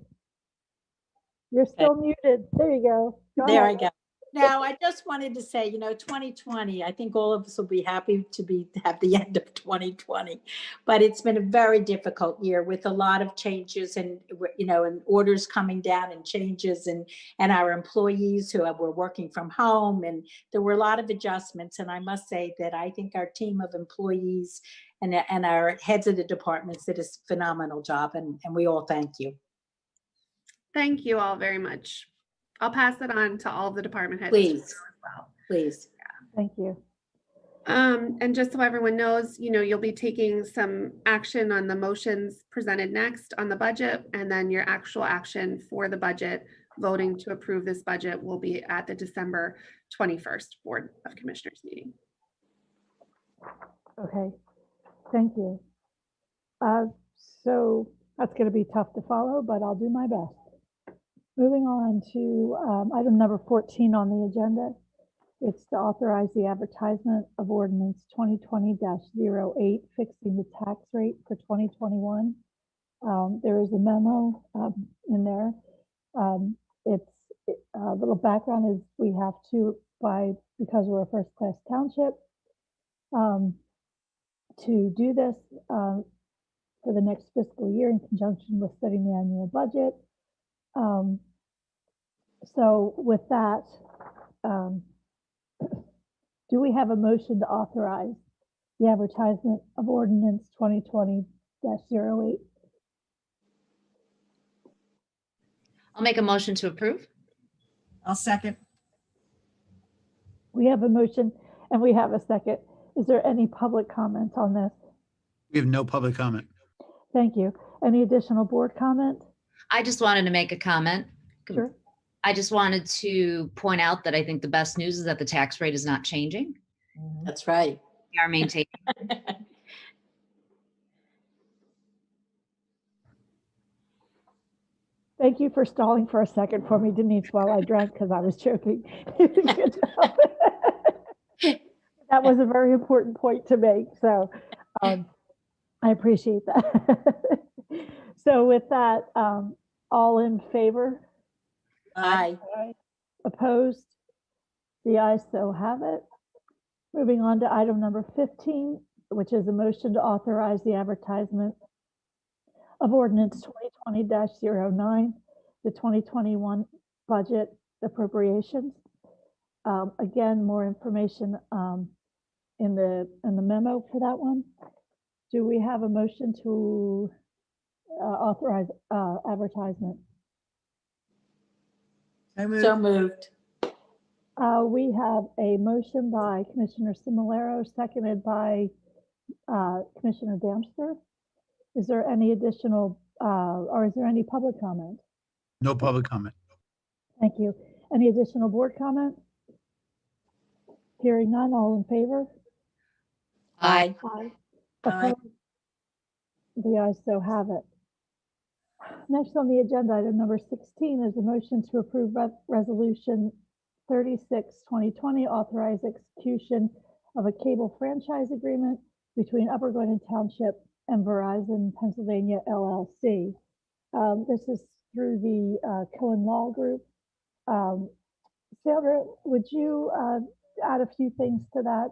You're still muted. There you go. Go There I ahead. go. Now, I just wanted to say, 2020, I think all of us will be happy to have the end of 2020. But it's been a very difficult year with a lot of changes and, and orders coming down and changes and our employees who were working from home. And there were a lot of adjustments. And I must say that I think our team of employees and our heads of the departments did a phenomenal job. And we all thank you. Thank you all very much. I'll pass it on to all of the department heads. Please. As well. Please. Thank you. And just so everyone knows, you'll be taking some action on the motions presented next on the budget, and then your actual action for the budget, voting to approve this budget, will be at the December 21st Board of Commissioners meeting. Okay, thank you. So that's going to be tough to follow, but I'll do my best. Moving on to item number 14 on the agenda. It's to authorize the advertisement of ordinance 2020-08, fixing the tax rate for 2021. There is a memo in there. A little background is we have to, because we're a first-class township, to do this for the next fiscal year in conjunction with setting the annual budget. So with that, do we have a motion to authorize the advertisement of ordinance 2020-08? I'll make a motion to approve. I'll second. We have a motion and we have a second. Is there any public comment on this? We have no public comment. Thank you. Any additional board comment? I just wanted to make a comment. Sure. I just wanted to point out that I think the best news is that the tax rate is not changing. That's right. We are maintaining. Thank you for stalling for a second for me, Denise, while I drank because I was joking. Good job. That was a very important point to make. So I appreciate that. So with that, all in favor? Aye. Opposed? The ayes so have it. Moving on to item number 15, which is a motion to authorize the advertisement of ordinance 2020-09, the 2021 budget appropriations. Again, more information in the memo for that one. Do we have a motion to authorize advertisement? So moved. We have a motion by Commissioner Similaro, seconded by Commissioner Damster. Is there any additional, or is there any public comment? No public comment. Thank you. Any additional board comment? Hearing none, all in favor? Aye. Aye. Aye. Opposed? The ayes so have it. Next on the agenda, item number 16 is a motion to approve resolution 36/2020, authorize execution of a cable franchise agreement between Upper Gwynedd Township and Verizon Pennsylvania LLC. This is through the Cohen Law Group. Sandra, would you add a few things to that?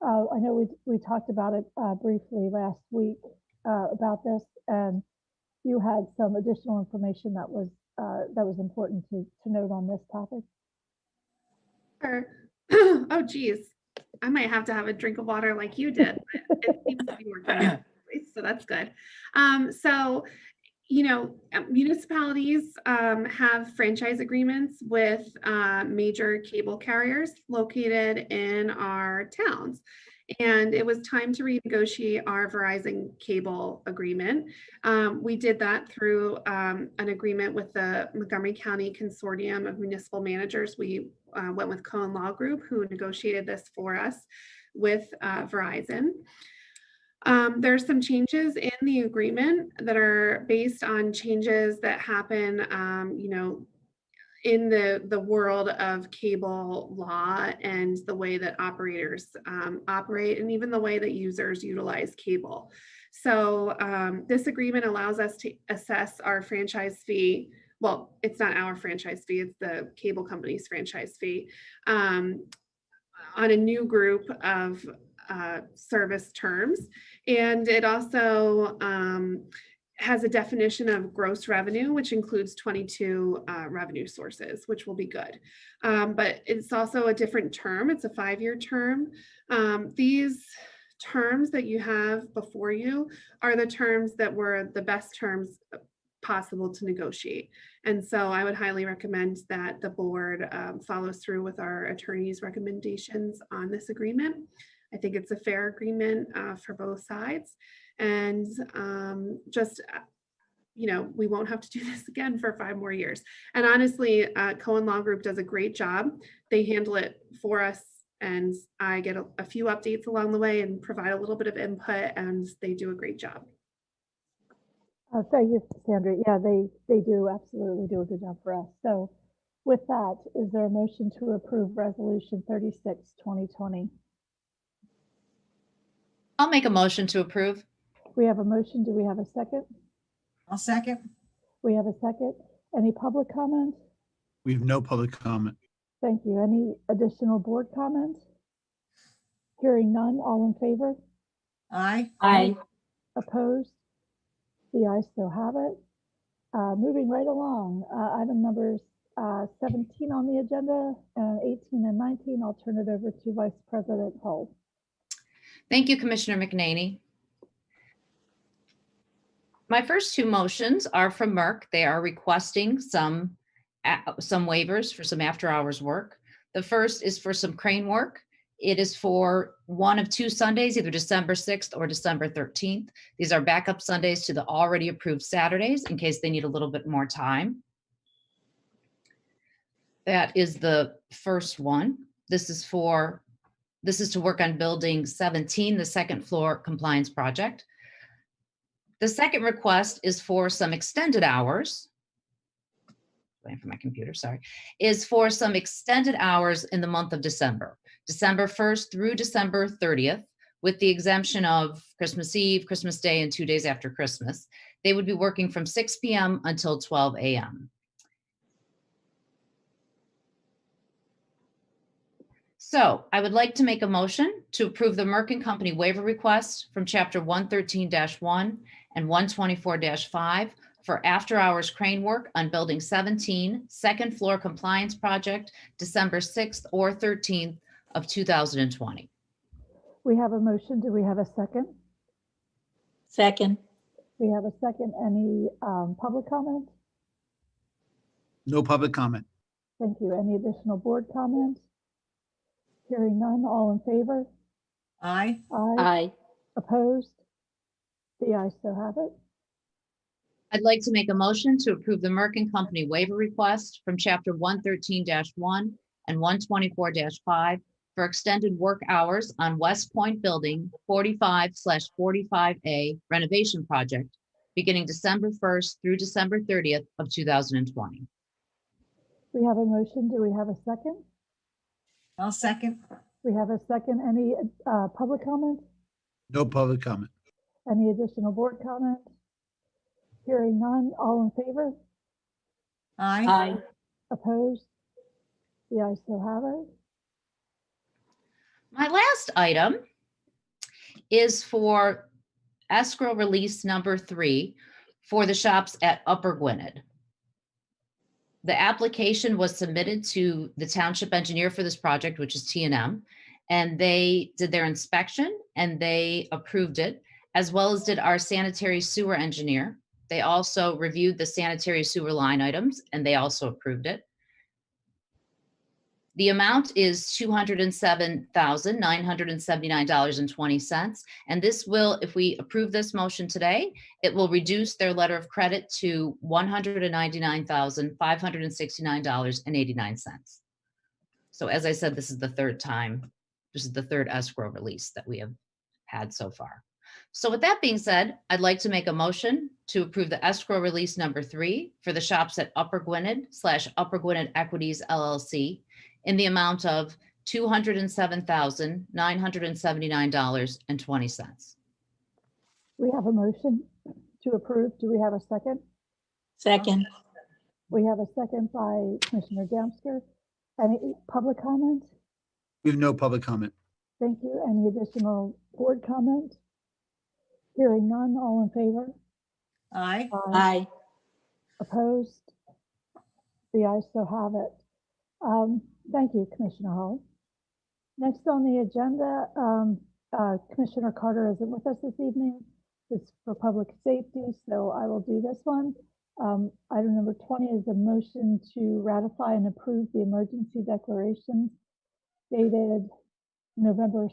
I know we talked about it briefly last week about this, and you had some additional information that was important to note on this topic. Sure. Oh, geez. I might have to have a drink of water like you did. But it seems to be working, so that's good. So, municipalities have franchise agreements with major cable carriers located in our towns. And it was time to renegotiate our Verizon cable agreement. We did that through an agreement with the Montgomery County Consortium of Municipal Managers. We went with Cohen Law Group, who negotiated this for us with Verizon. There's some changes in the agreement that are based on changes that happen, in the world of cable law and the way that operators operate, and even the way that users utilize cable. So this agreement allows us to assess our franchise fee. Well, it's not our franchise fee, it's the cable company's franchise fee on a new group of service terms. And it also has a definition of gross revenue, which includes 22 revenue sources, which will be good. But it's also a different term. It's a 5-year term. These terms that you have before you are the terms that were the best terms possible to negotiate. And so I would highly recommend that the board follows through with our attorney's recommendations on this agreement. I think it's a fair agreement for both sides. And we won't have to do this again for 5 more years. And honestly, Cohen Law Group does a great job. They handle it for us, and I get a few updates along the way and provide a little bit of input, and they do a great job. Thank you, Sandra. Yeah, they do absolutely do a good job for us. So with that, is there a motion to approve Resolution 36, 2020? I'll make a motion to approve. We have a motion. Do we have a second? I'll second. We have a second. Any public comment? We have no public comment. Thank you. Any additional board comments? Hearing none, all in favor? Aye. Aye. Opposed? The ayes so have it. Moving right along, item numbers 17 on the agenda, 18 and 19. I'll turn it over to Vice President Hull. Thank you, Commissioner McNaney. My first 2 motions are from Merck. They are requesting some waivers for some after-hours work. The first is for some crane work. It is for one of 2 Sundays, either December 6th or December 13th. These are backup Sundays to the already approved Saturdays in case they need a little bit more time. That is the first one. This is to work on building 17, the second floor compliance project. The second request is for some extended hours. Waiting for my computer, sorry. Is for some extended hours in the month of December. December 1st through December 30th, with the exemption of Christmas Eve, Christmas Day, and 2 days after Christmas. They would be working from 6 p.m. until 12 a.m. So I would like to make a motion to approve the Merck & Company waiver request from Chapter 113-1 and 124-5 for after-hours crane work on Building 17, second floor compliance project, December 6th or 13th of 2020. We have a motion. Do we have a second? Second. We have a second. Any public comment? No public comment. Thank you. Any additional board comments? Hearing none, all in favor? Aye. Aye. Aye. Opposed? The ayes so have it. I'd like to make a motion to approve the Merck & Company waiver request from Chapter 113-1 and 124-5 for extended work hours on West Point Building 45/45A renovation project beginning December 1st through December 30th of 2020. We have a motion. Do we have a second? I'll second. We have a second. Any public comment? No public comment. Any additional board comment? Hearing none, all in favor? Aye. Aye. Opposed? The ayes so have it. My last item is for escrow release number 3 for the shops at Upper Gwynedd. The application was submitted to the township engineer for this project, which is T&M, and they did their inspection and they approved it, as well as did our sanitary sewer engineer. They also reviewed the sanitary sewer line items and they also approved it. The amount is $207,979.20. And this will, if we approve this motion today, it will reduce their letter of credit to $199,569.89. So as I said, this is the third escrow release that we have had so far. So with that being said, I'd like to make a motion to approve the escrow release number 3 for the shops at Upper Gwynedd / Upper Gwynedd Equities LLC in the amount of $207,979.20. We have a motion to approve. Do we have a second? Second. We have a second by Commissioner Damsker. Any public comment? We have no public comment. Thank you. Any additional board comment? Hearing none, all in favor? Aye. Aye. Opposed? The ayes so have it. Thank you, Commissioner Hall. Next on the agenda, Commissioner Carter isn't with us this evening. It's for public safety, so I will do this one. Item number 20 is a motion to ratify and approve the emergency declarations dated November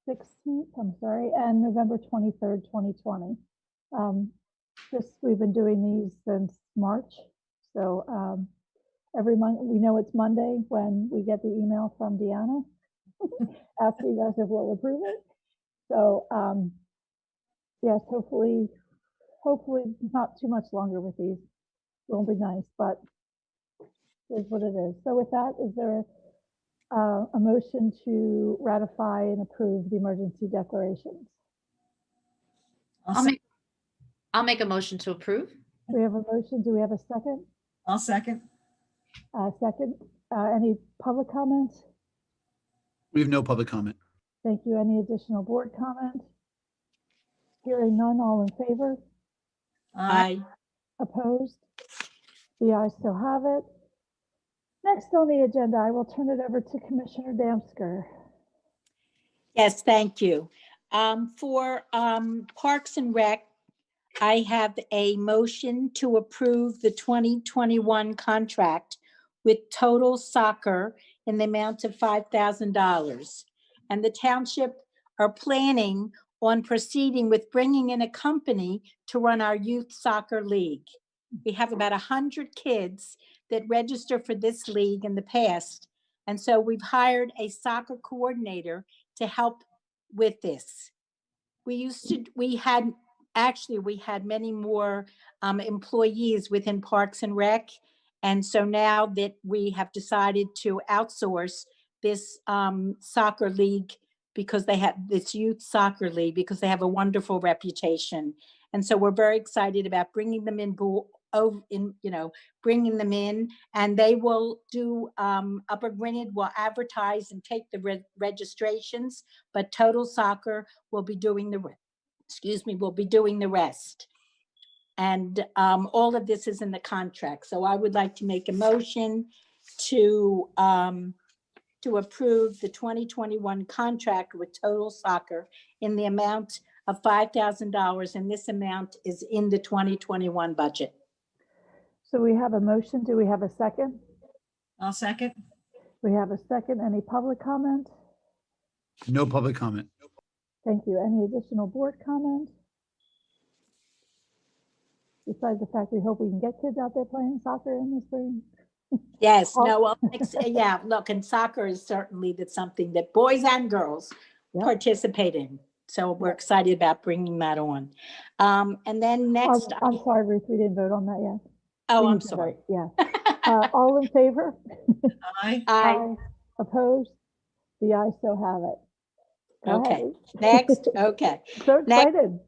16th, and November 23rd, 2020. We've been doing these since March. So every month, we know it's Monday when we get the email from Deanna asking us if we'll approve it. So yes, hopefully not too much longer with these. Won't be nice, but it is what it is. So with that, is there a motion to ratify and approve the emergency declarations? I'll make a motion to approve. We have a motion. Do we have a second? I'll second. Second. Any public comments? We have no public comment. Thank you. Any additional board comment? Hearing none, all in favor? Aye. Opposed? The ayes so have it. Next on the agenda, I will turn it over to Commissioner Damsker. Yes, thank you. For Parks and Rec, I have a motion to approve the 2021 contract with Total Soccer in the amount of $5,000. And the township are planning on proceeding with bringing in a company to run our youth soccer league. We have about 100 kids that register for this league in the past. And so we've hired a soccer coordinator to help with this. We had many more employees within Parks and Rec. And so now that we have decided to outsource this soccer league because they have this youth soccer league because they have a wonderful reputation. And so we're very excited about bringing them in, bringing them in, and they will do, Upper Gwynedd will advertise and take the registrations, but Total Soccer will be doing the rest. And all of this is in the contract. So I would like to make a motion to approve the 2021 contract with Total Soccer in the amount of $5,000, and this amount is in the 2021 budget. So we have a motion. Do we have a second? I'll second. We have a second. Any public comment? No public comment. Thank you. Any additional board comment? Besides the fact we hope we can get kids out there playing soccer in the spring. Yes, no, well, yeah, look, and soccer is certainly that's something that boys and girls participate in. So we're excited about bringing that on. And then next. I'm sorry, Ruth, we didn't vote on that yet. Oh, I'm sorry. Yeah. All in favor? Aye. Aye. Opposed? The ayes so have it. Go Okay, ahead. next, okay. So excited.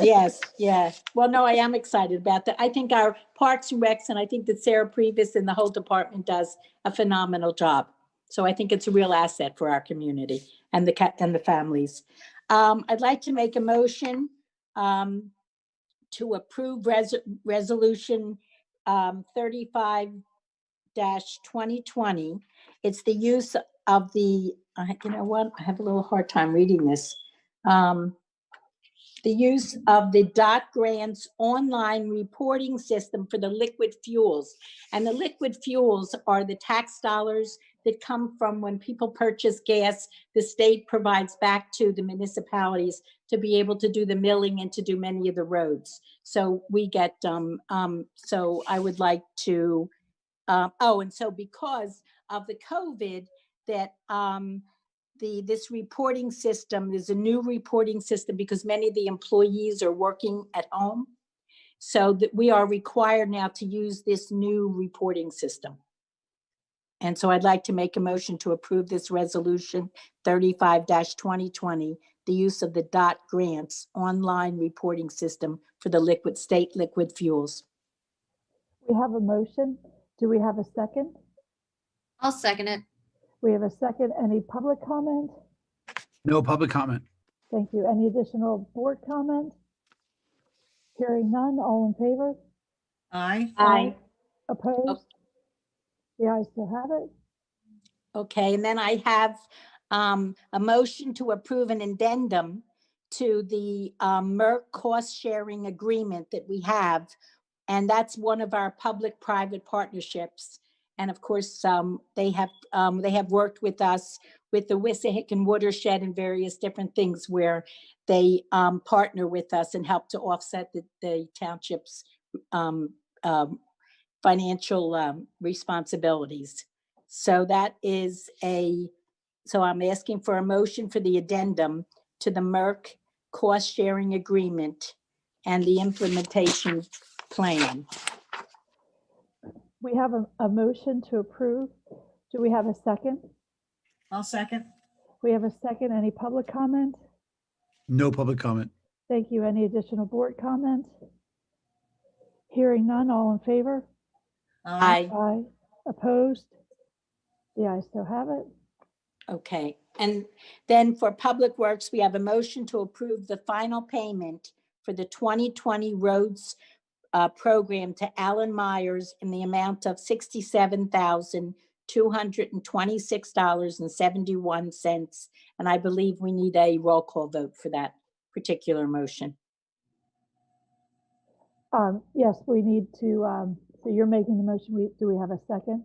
Yes, yes. Well, no, I am excited about that. I think our Parks and Recs, and I think that Sarah Previs and the whole department does a phenomenal job. So I think it's a real asset for our community and the families. I'd like to make a motion to approve resolution 35-2020. It's the use of the, you know what, I have a little hard time reading this. The use of the DOT grants online reporting system for the liquid fuels. And the liquid fuels are the tax dollars that come from when people purchase gas, the state provides back to the municipalities to be able to do the milling and to do many of the roads. So we get, so I would like to, and so because of the COVID that this reporting system is a new reporting system because many of the employees are working at home. So that we are required now to use this new reporting system. And so I'd like to make a motion to approve this resolution 35-2020, the use of the DOT grants online reporting system for the state liquid fuels. We have a motion. Do we have a second? I'll second it. We have a second. Any public comment? No public comment. Thank you. Any additional board comment? Hearing none, all in favor? Aye. Aye. Opposed? The ayes still have it. Okay, and then I have a motion to approve an addendum to the Merck cost sharing agreement that we have. And that's one of our public-private partnerships. And of course, they have worked with us with the Wissahickon watershed and various different things where they partner with us and help to offset the township's financial responsibilities. So that is so I'm asking for a motion for the addendum to the Merck cost sharing agreement and the implementation plan. We have a motion to approve. Do we have a second? I'll second. We have a second. Any public comment? No public comment. Thank you. Any additional board comment? Hearing none, all in favor? Aye. Aye. Opposed? The ayes still have it. Okay, and then for Public Works, we have a motion to approve the final payment for the 2020 roads program to Alan Myers in the amount of $67,226.71. And I believe we need a roll call vote for that particular motion. Yes, we need to, so you're making the motion. Do we have a second?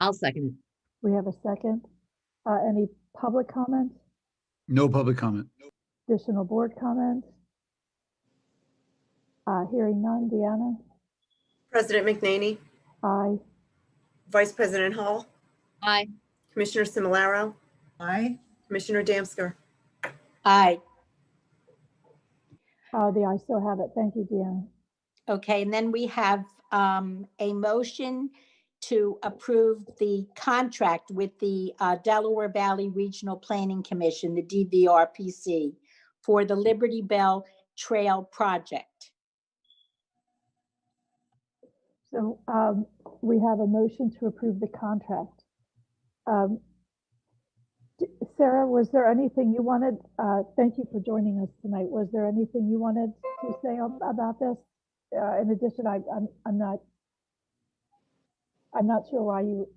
I'll second it. We have a second. Any public comments? No public comment. Additional board comments? Hearing none. Deanna? President McNaney, Aye. Vice President Hall, Aye. Commissioner Similaro, Aye. Commissioner Damsker. Aye. The ayes still have it. Thank you, Deanna. Okay, and then we have a motion to approve the contract with the Delaware Valley Regional Planning Commission, the DVRPC, for the Liberty Bell Trail project. So we have a motion to approve the contract. Sarah, was there anything you wanted? Thank you for joining us tonight. Was there anything you wanted to say about this? In addition, I'm not sure why you.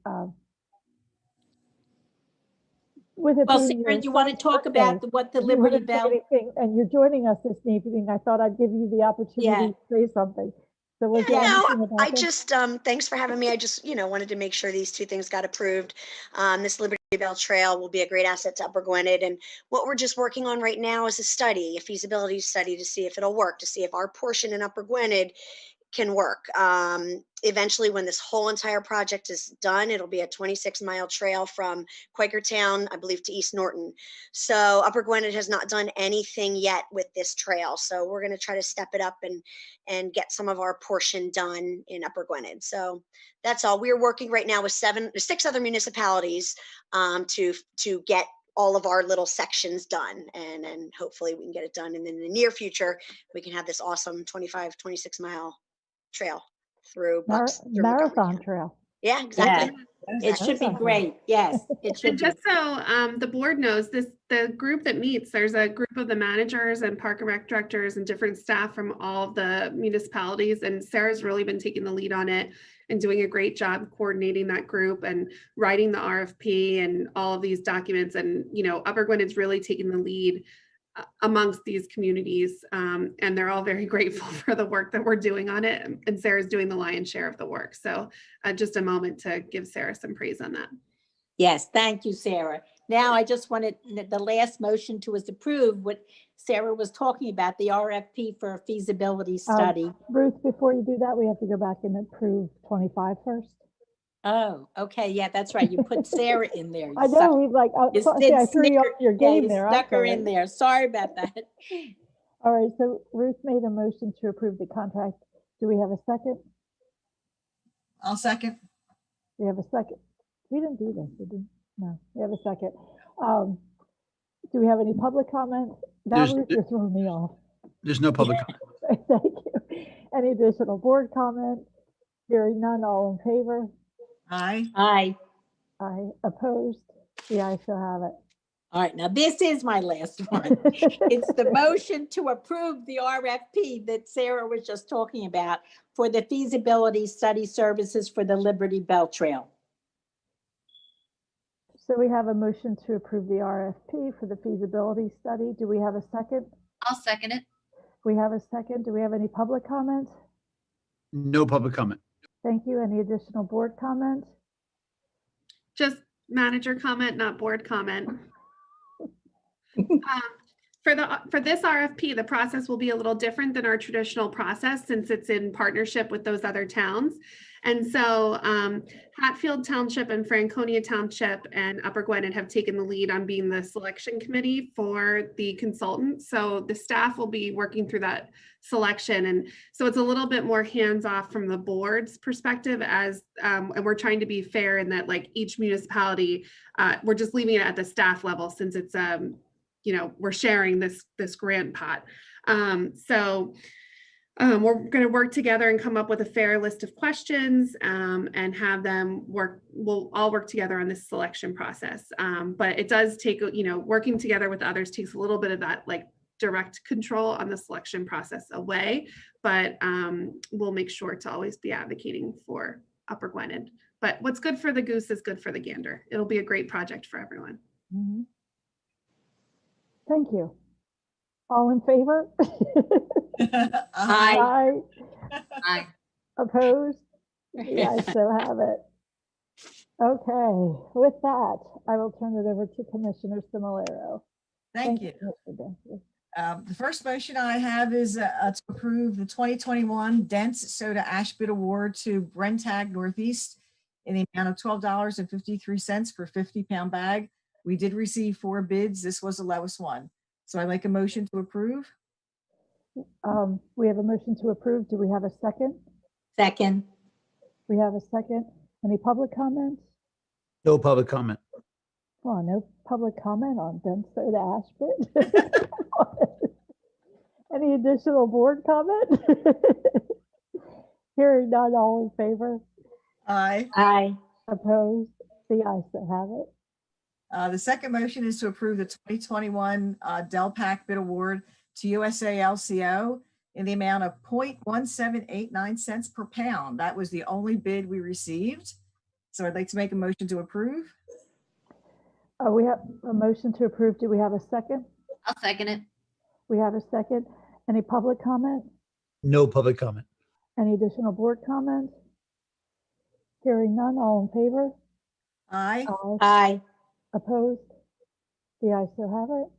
With it Well, being Sarah, your you want to son's talk birthday, about what the you Liberty wouldn't say Bell? anything, and you're joining us this evening. I thought I'd give you the opportunity to say something. So was there anything about I this? just, thanks for having me. I just, wanted to make sure these two things got approved. This Liberty Bell Trail will be a great asset to Upper Gwynedd. And what we're just working on right now is a feasibility study to see if it'll work, to see if our portion in Upper Gwynedd can work. Eventually, when this whole entire project is done, it'll be a 26-mile trail from Quakertown, I believe, to East Norton. So Upper Gwynedd has not done anything yet with this trail. So we're going to try to step it up and get some of our portion done in Upper Gwynedd. So that's all. We're working right now with 6 other municipalities to get all of our little sections done. And hopefully we can get it done. And in the near future, we can have this awesome 26-mile trail through Marathon trail. Yeah, exactly. Yeah. It should be great. Yes, it should. And just so the board knows, the group that meets, there's a group of the managers and park and rec directors and different staff from all of the municipalities. And Sarah's really been taking the lead on it and doing a great job coordinating that group and writing the RFP and all of these documents. And, Upper Gwynedd's really taking the lead amongst these communities. And they're all very grateful for the work that we're doing on it. And Sarah's doing the lion's share of the work. So just a moment to give Sarah some praise on that. Yes, thank you, Sarah. Now I just wanted the last motion to is approve what Sarah was talking about, the RFP for a feasibility study. Ruth, before you do that, we have to go back and approve 25 first. Oh, okay, yeah, that's right. You put Sarah in there. I know, he's like, oh, You see, I said threw you off snicker- your yeah, game you there. I'm Stuck her sorry. in there. Sorry about that. All right, so Ruth made a motion to approve the contract. Do we have a second? I'll second. We have a second. We didn't do this, did we? No, we have a second. Do we have any public comments? Now, There's- Ruth, you're throwing me off. There's no public comment. Thank you. Any additional board comment? Hearing none, all in favor? Aye. Aye. Aye. Opposed? The ayes shall have it. All right, now this is my last one. It's the motion to approve the RFP that Sarah was just talking about for the feasibility study services for the Liberty Bell Trail. So we have a motion to approve the RFP for the feasibility study. Do we have a second? I'll second it. We have a second. Do we have any public comment? No public comment. Thank you. Any additional board comment? Just manager comment, not board comment. For this RFP, the process will be a little different than our traditional process since it's in partnership with those other towns. And so Hatfield Township and Franconia Township and Upper Gwynedd have taken the lead on being the selection committee for the consultant. So the staff will be working through that selection. And so it's a little bit more hands-off from the board's perspective as, and we're trying to be fair in that like each municipality, we're just leaving it at the staff level since it's, you know, we're sharing this grant pot. We're going to work together and come up with a fair list of questions and have them work. We'll all work together on this selection process. But it does take, you know, working together with others takes a little bit of that like direct control on the selection process away. But we'll make sure to always be advocating for Upper Gwynedd. But what's good for the goose is good for the gander. It'll be a great project for everyone. Mm-hmm. Thank you. All in favor? Aye. Aye. Opposed? The ayes so have it. Okay, with that, I will turn it over to Commissioner Similaro. Thank you. Commissioner Dempsey. The first motion I have is to approve the 2021 Dense Soda Ash Bid Award to Brentag Northeast in the amount of $12.53 per 50-pound bag. We did receive 4 bids. This was the lowest one. So I make a motion to approve. We have a motion to approve. Do we have a second? Second. We have a second. Any public comments? No public comment. Come on, no public comment on Dense Soda Ash Bid. Any additional board comment? Hearing none, all in favor? Aye. Aye. Opposed? The ayes so have it. The second motion is to approve the 2021 Delpac bid award to USA LCO in the amount of 0.1789 cents per pound. That was the only bid we received. So I'd like to make a motion to approve. We have a motion to approve. Do we have a second? I'll second it. We have a second. Any public comment? No public comment. Any additional board comment? Hearing none, all in favor? Aye. Aye. Opposed? The ayes so have it.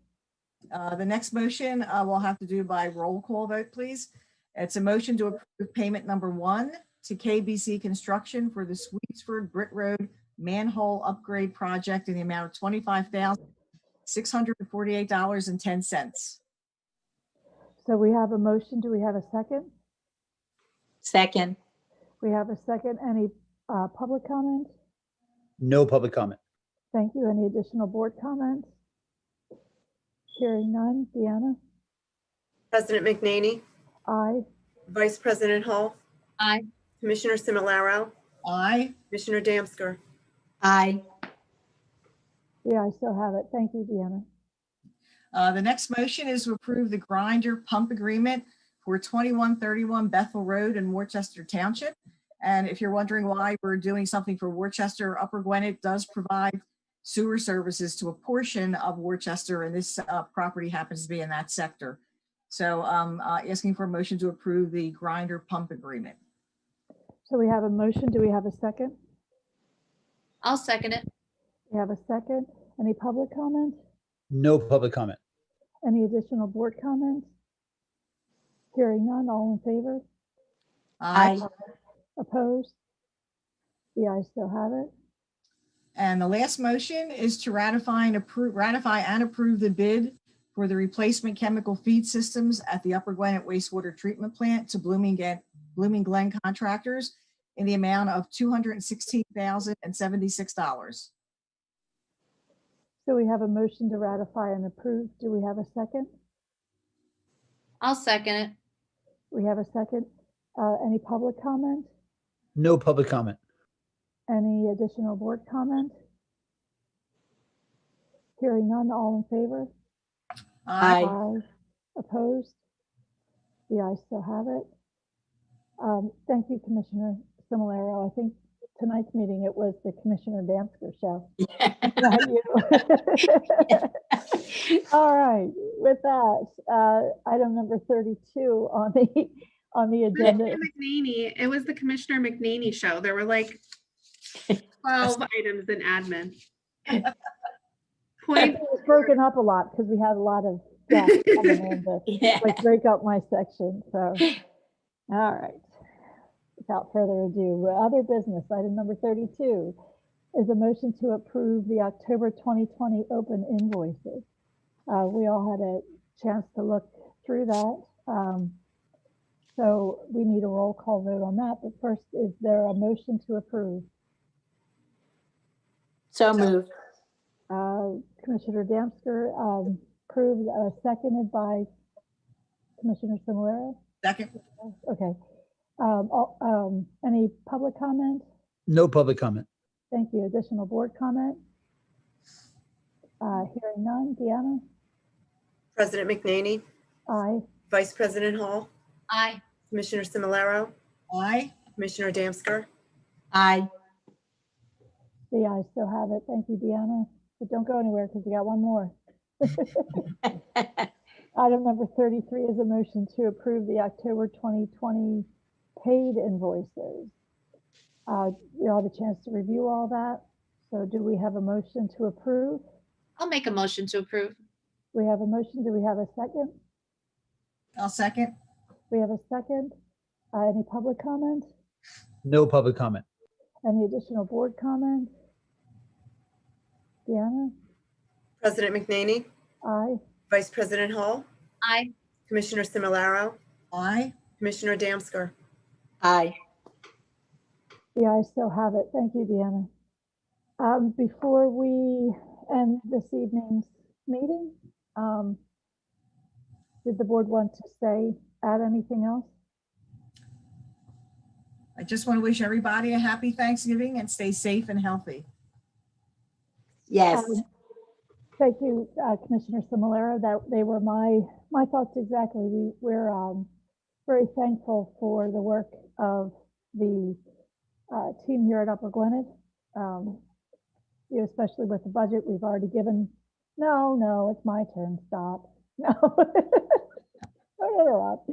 The next motion we'll have to do by roll call vote, please. It's a motion to approve payment number 1 to KBC Construction for the Sweetsford Britt Road manhole upgrade project in the amount of $25,648.10. So we have a motion. Do we have a second? Second. We have a second. Any public comment? No public comment. Thank you. Any additional board comments? Hearing none. Deanna? President McNaney, Aye. Vice President Hall, Aye. Commissioner Similaro, Aye. Commissioner Damsker. Aye. The ayes so have it. Thank you, Deanna. The next motion is to approve the grinder pump agreement for 2131 Bethel Road in Worcester Township. And if you're wondering why we're doing something for Worcester, Upper Gwynedd does provide sewer services to a portion of Worcester, and this property happens to be in that sector. So asking for a motion to approve the grinder pump agreement. So we have a motion. Do we have a second? I'll second it. We have a second. Any public comments? No public comment. Any additional board comments? Hearing none, all in favor? Aye. Opposed? The ayes so have it. And the last motion is to ratify and approve the bid for the replacement chemical feed systems at the Upper Gwinnett Wastewater Treatment Plant to Blooming Glen Contractors in the amount of $216,076. So we have a motion to ratify and approve. Do we have a second? I'll second it. We have a second. Any public comment? No public comment. Any additional board comment? Hearing none, all in favor? Aye. Opposed? The ayes still have it. Thank you, Commissioner Similaro. I think tonight's meeting, it was the Commissioner Dansker show. Not you. All right, with that, item number 32 on the agenda. It was the Commissioner McNaney show. There were like 12 items in admin. It was broken up a lot because we had a lot of guests coming in to like break up my section. So, all right. Without further ado, other business, item number 32 is a motion to approve the October 2020 open invoices. We all had a chance to look through that. So we need a roll call vote on that. But first, is there a motion to approve? So moved. Commissioner Damsker approved, seconded by Commissioner Similaro. Second. Okay. Any public comment? No public comment. Thank you. Additional board comment? Hearing none. Deanna? President McNaney, Aye. Vice President Hall, Aye. Commissioner Similaro, Aye. Commissioner Damsker. Aye. The ayes still have it. Thank you, Deanna. But don't go anywhere because we got one more. Item number 33 is a motion to approve the October 2020 paid invoices. You all had a chance to review all that. So do we have a motion to approve? I'll make a motion to approve. We have a motion. Do we have a second? I'll second. We have a second. Any public comment? No public comment. Any additional board comment? Deanna? President McNaney, Aye. Vice President Hall, Aye. Commissioner Similaro, Aye. Commissioner Damsker. Aye. The ayes still have it. Thank you, Deanna. Before we end this evening's meeting, did the board want to add anything else? I just want to wish everybody a happy Thanksgiving and stay safe and healthy. Yes. Thank you, Commissioner Similaro. That they were my thoughts exactly. We're very thankful for the work of the team here at Upper Gwinnett. Especially with the budget we've already given. No, it's my turn. Stop. No, don't interrupt.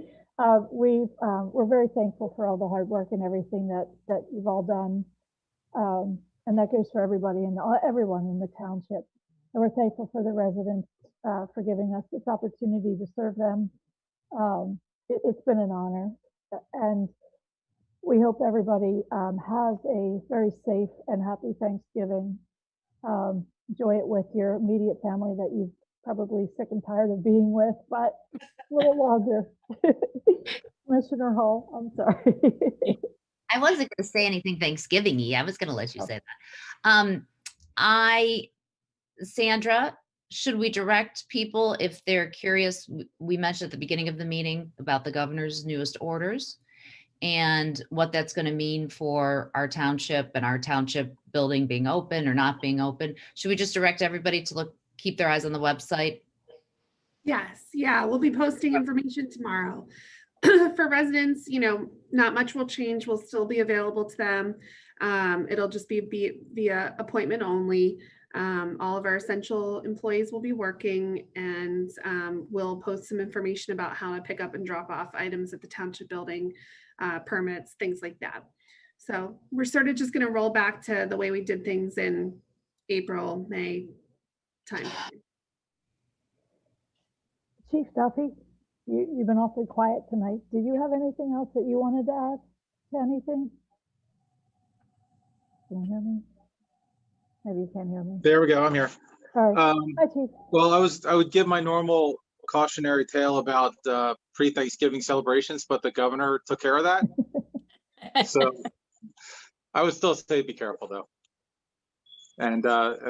We're very thankful for all the hard work and everything that you've all done. And that goes for everybody and everyone in the township. And we're thankful for the residents for giving us this opportunity to serve them. It's been an honor. And we hope everybody has a very safe and happy Thanksgiving. Enjoy it with your immediate family that you've probably sick and tired of being with, but a little longer. Commissioner Hall, I'm sorry. I wasn't going to say anything Thanksgiving-y. I was going to let you say that. Sandra, should we direct people if they're curious? We mentioned at the beginning of the meeting about the governor's newest orders and what that's going to mean for our township and our township building being open or not being open. Should we just direct everybody to keep their eyes on the website? Yes, yeah, we'll be posting information tomorrow. For residents, not much will change. We'll still be available to them. It'll just be via appointment only. All of our essential employees will be working, and we'll post some information about how to pick up and drop off items at the township building, permits, things like that. So we're sort of just going to roll back to the way we did things in April, May time. Chief Duffy, you've been awfully quiet tonight. Did you have anything else that you wanted to add to anything? Can you hear me? Maybe you can't hear me. There we go. I'm here. All right. Hi, Chief. Well, I would give my normal cautionary tale about pre-Thanksgiving celebrations, but the governor took care of that. So I would still say be careful though. And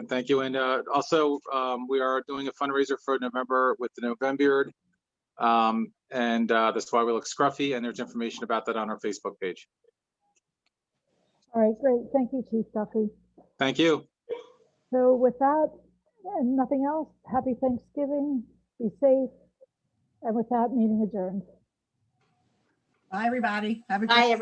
thank you. And also we are doing a fundraiser for November with the November. And that's why we look scruffy, and there's information about that on our Facebook page. All right, great. Thank you, Chief Duffy. Thank you. So with that and nothing else, happy Thanksgiving, be safe. And with that, meeting adjourned. Bye, everybody. Have a Bye, great